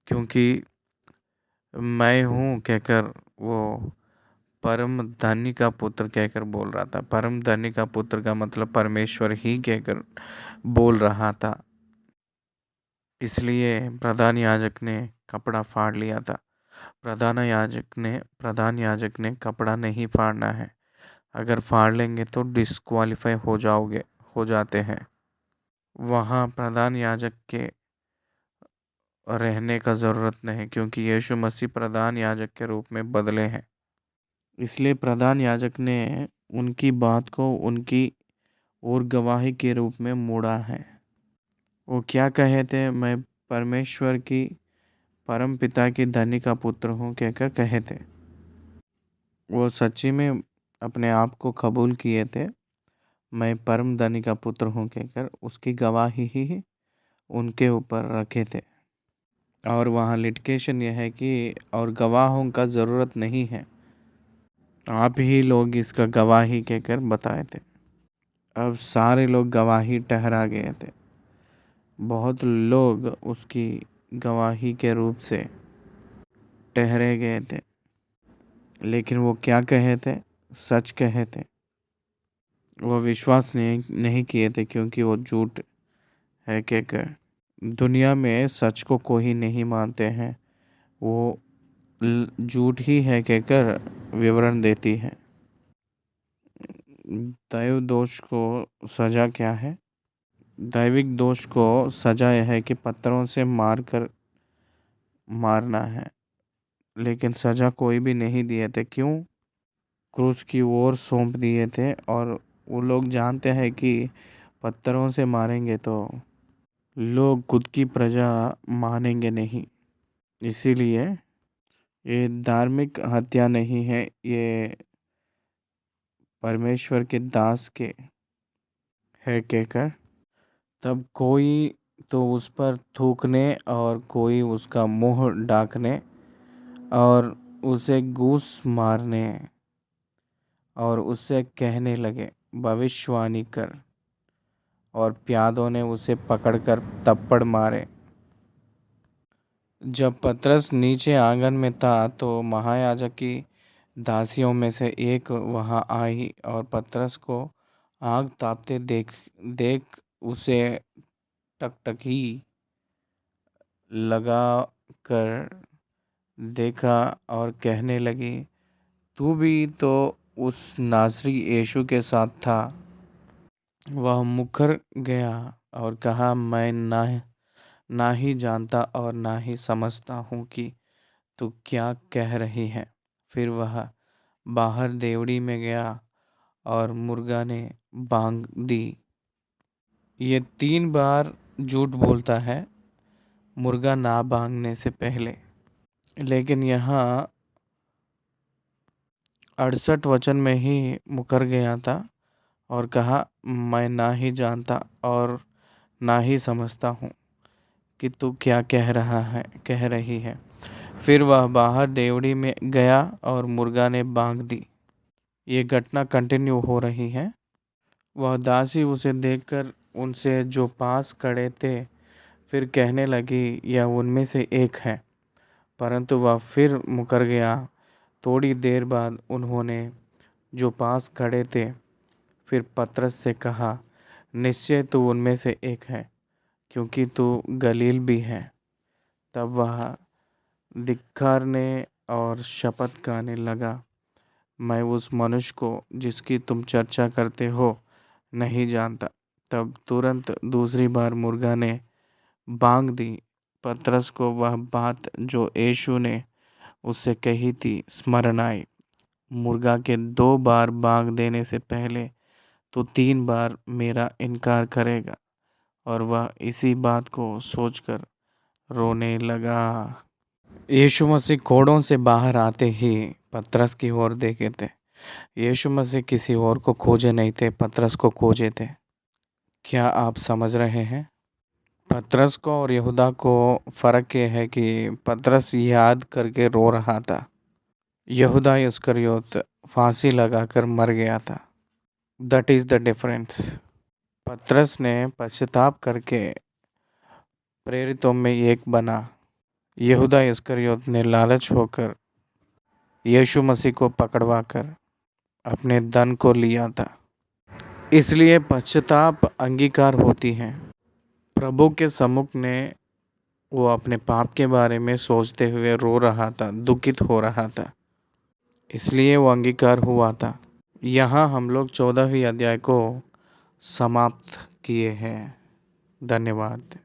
क्योंकि मैं हूँ कहकर वो परम धनी का पुत्र कहकर बोल रहा था। परम धनी का पुत्र का मतलब परमेश्वर ही कहकर बोल रहा था। इसलिए प्रधान याजक ने कपड़ा फाड़ लिया था। प्रधान याजक ने कपड़ा नहीं फाड़ना है। अगर फाड़ लेंगे तो डिस्क्वालीफाई हो जाते हैं। वहाँ प्रधान याजक के रहने का ज़रूरत नहीं, क्योंकि यीशु मसीह प्रधान याजक के रूप में बदले हैं। इसलिए प्रधान याजक ने उनकी बात को उनकी और गवाही के रूप में मोड़ा है। वो क्या कहे थे? मैं परमेश्वर की परम पिता की धनी का पुत्र हूँ कहकर कहे थे। वो सच्ची में अपने आप को कबूल किए थे, मैं परम धनी का पुत्र हूँ कहकर उसकी गवाही ही उनके ऊपर रखे थे। और वहाँ लिटिगेशन यह है कि और गवाहों का ज़रूरत नहीं है, आप ही लोग इसका गवाही कहकर बताए थे। अब सारे लोग गवाही ठहरा गए थे। बहुत लोग उसकी गवाही के रूप से ठहरे गए थे, लेकिन वो क्या कहे थे? सच कहे थे। वो विश्वास नहीं किए थे, क्योंकि वो झूठ है कहकर। दुनिया में सच को कोई नहीं मानते हैं, वो झूठ ही है कहकर विवरण देती है। दैव दोष को सजा क्या है? दैविक दोष को सजा यह है कि पत्थरों से मारना है, लेकिन सजा कोई भी नहीं दिए थे। क्यों? क्रूस की ओर सौंप दिए थे, और वो लोग जानते हैं कि पत्थरों से मारेंगे तो लोग खुद की प्रजा मानेंगे नहीं। इसीलिए ये धार्मिक हत्या नहीं है, ये परमेश्वर के दास के है कहकर तब कोई तो उस पर थूकने और कोई उसका मुंह ढांकने और उसे घूस मारने और उससे कहने लगे, भविष्यवाणी कर। और प्यादों ने उसे पकड़कर थप्पड़ मारे। जब पतरस नीचे आंगन में था तो महायाजक की दासियों में से एक वहां आई और पतरस को आग तापते देख देख उसे टकटकी लगा कर देखा और कहने लगी, तू भी तो उस नासरी यीशु के साथ था। वह मुकर गया और कहा, मैं ना ही जानता और ना ही समझता हूँ कि तू क्या कह रही है। फिर वह बाहर देवड़ी में गया और मुर्गा ने बांग दी। ये 3 बार झूठ बोलता है। मुर्गा ना भागने से पहले। लेकिन यहाँ 68 वचन में ही मुकर गया था और कहा, मैं ना ही जानता और ना ही समझता हूँ कि तू क्या कह रही है। फिर वह बाहर डेवढ़ी में गया और मुर्गा ने बांग दी। ये घटना कंटिन्यू हो रही है। वह दासी उसे देखकर उनसे जो पास खड़े थे फिर कहने लगी, यह उनमें से एक है। परंतु वह फिर मुकर गया। थोड़ी देर बाद उन्होंने जो पास खड़े थे फिर पतरस से कहा, निश्चय तू उनमें से एक है, क्योंकि तू गलील भी है। तब वह धिक्कारने और शपथ खाने लगा, मैं उस मनुष्य को जिसकी तुम चर्चा करते हो नहीं जानता। तब तुरंत दूसरी बार मुर्गा ने बांग दी। पतरस को वह बात जो यीशु ने उससे कही थी स्मरण आई, मुर्गा के 2 बार बांग देने से पहले तो 3 बार मेरा इनकार करेगा। और वह इसी बात को सोचकर रोने लगा। यीशु मसीह कोड़ों से बाहर आते ही पतरस की ओर देखे थे। यीशु मसीह किसी और को खोजे नहीं थे, पतरस को खोजे थे। क्या आप समझ रहे हैं? पतरस को और यहूदा को फ़र्क ये है कि पतरस याद करके रो रहा था। यहूदा इस्करियोत फांसी लगाकर मर गया था। That is the difference. पतरस ने पश्चाताप करके प्रेरितों में एक बना। यहूदा इस्करियोत ने लालच होकर यीशु मसीह को पकड़वाकर अपने धन को लिया था। इसलिए पश्चाताप अंगीकार होती है। प्रभु के सम्मुख ने वो अपने पाप के बारे में सोचते हुए रो रहा था, दुखित हो रहा था, इसलिए वो अंगीकार हुआ था। यहाँ हम लोग 14वीं अध्याय को समाप्त किए हैं। धन्यवाद।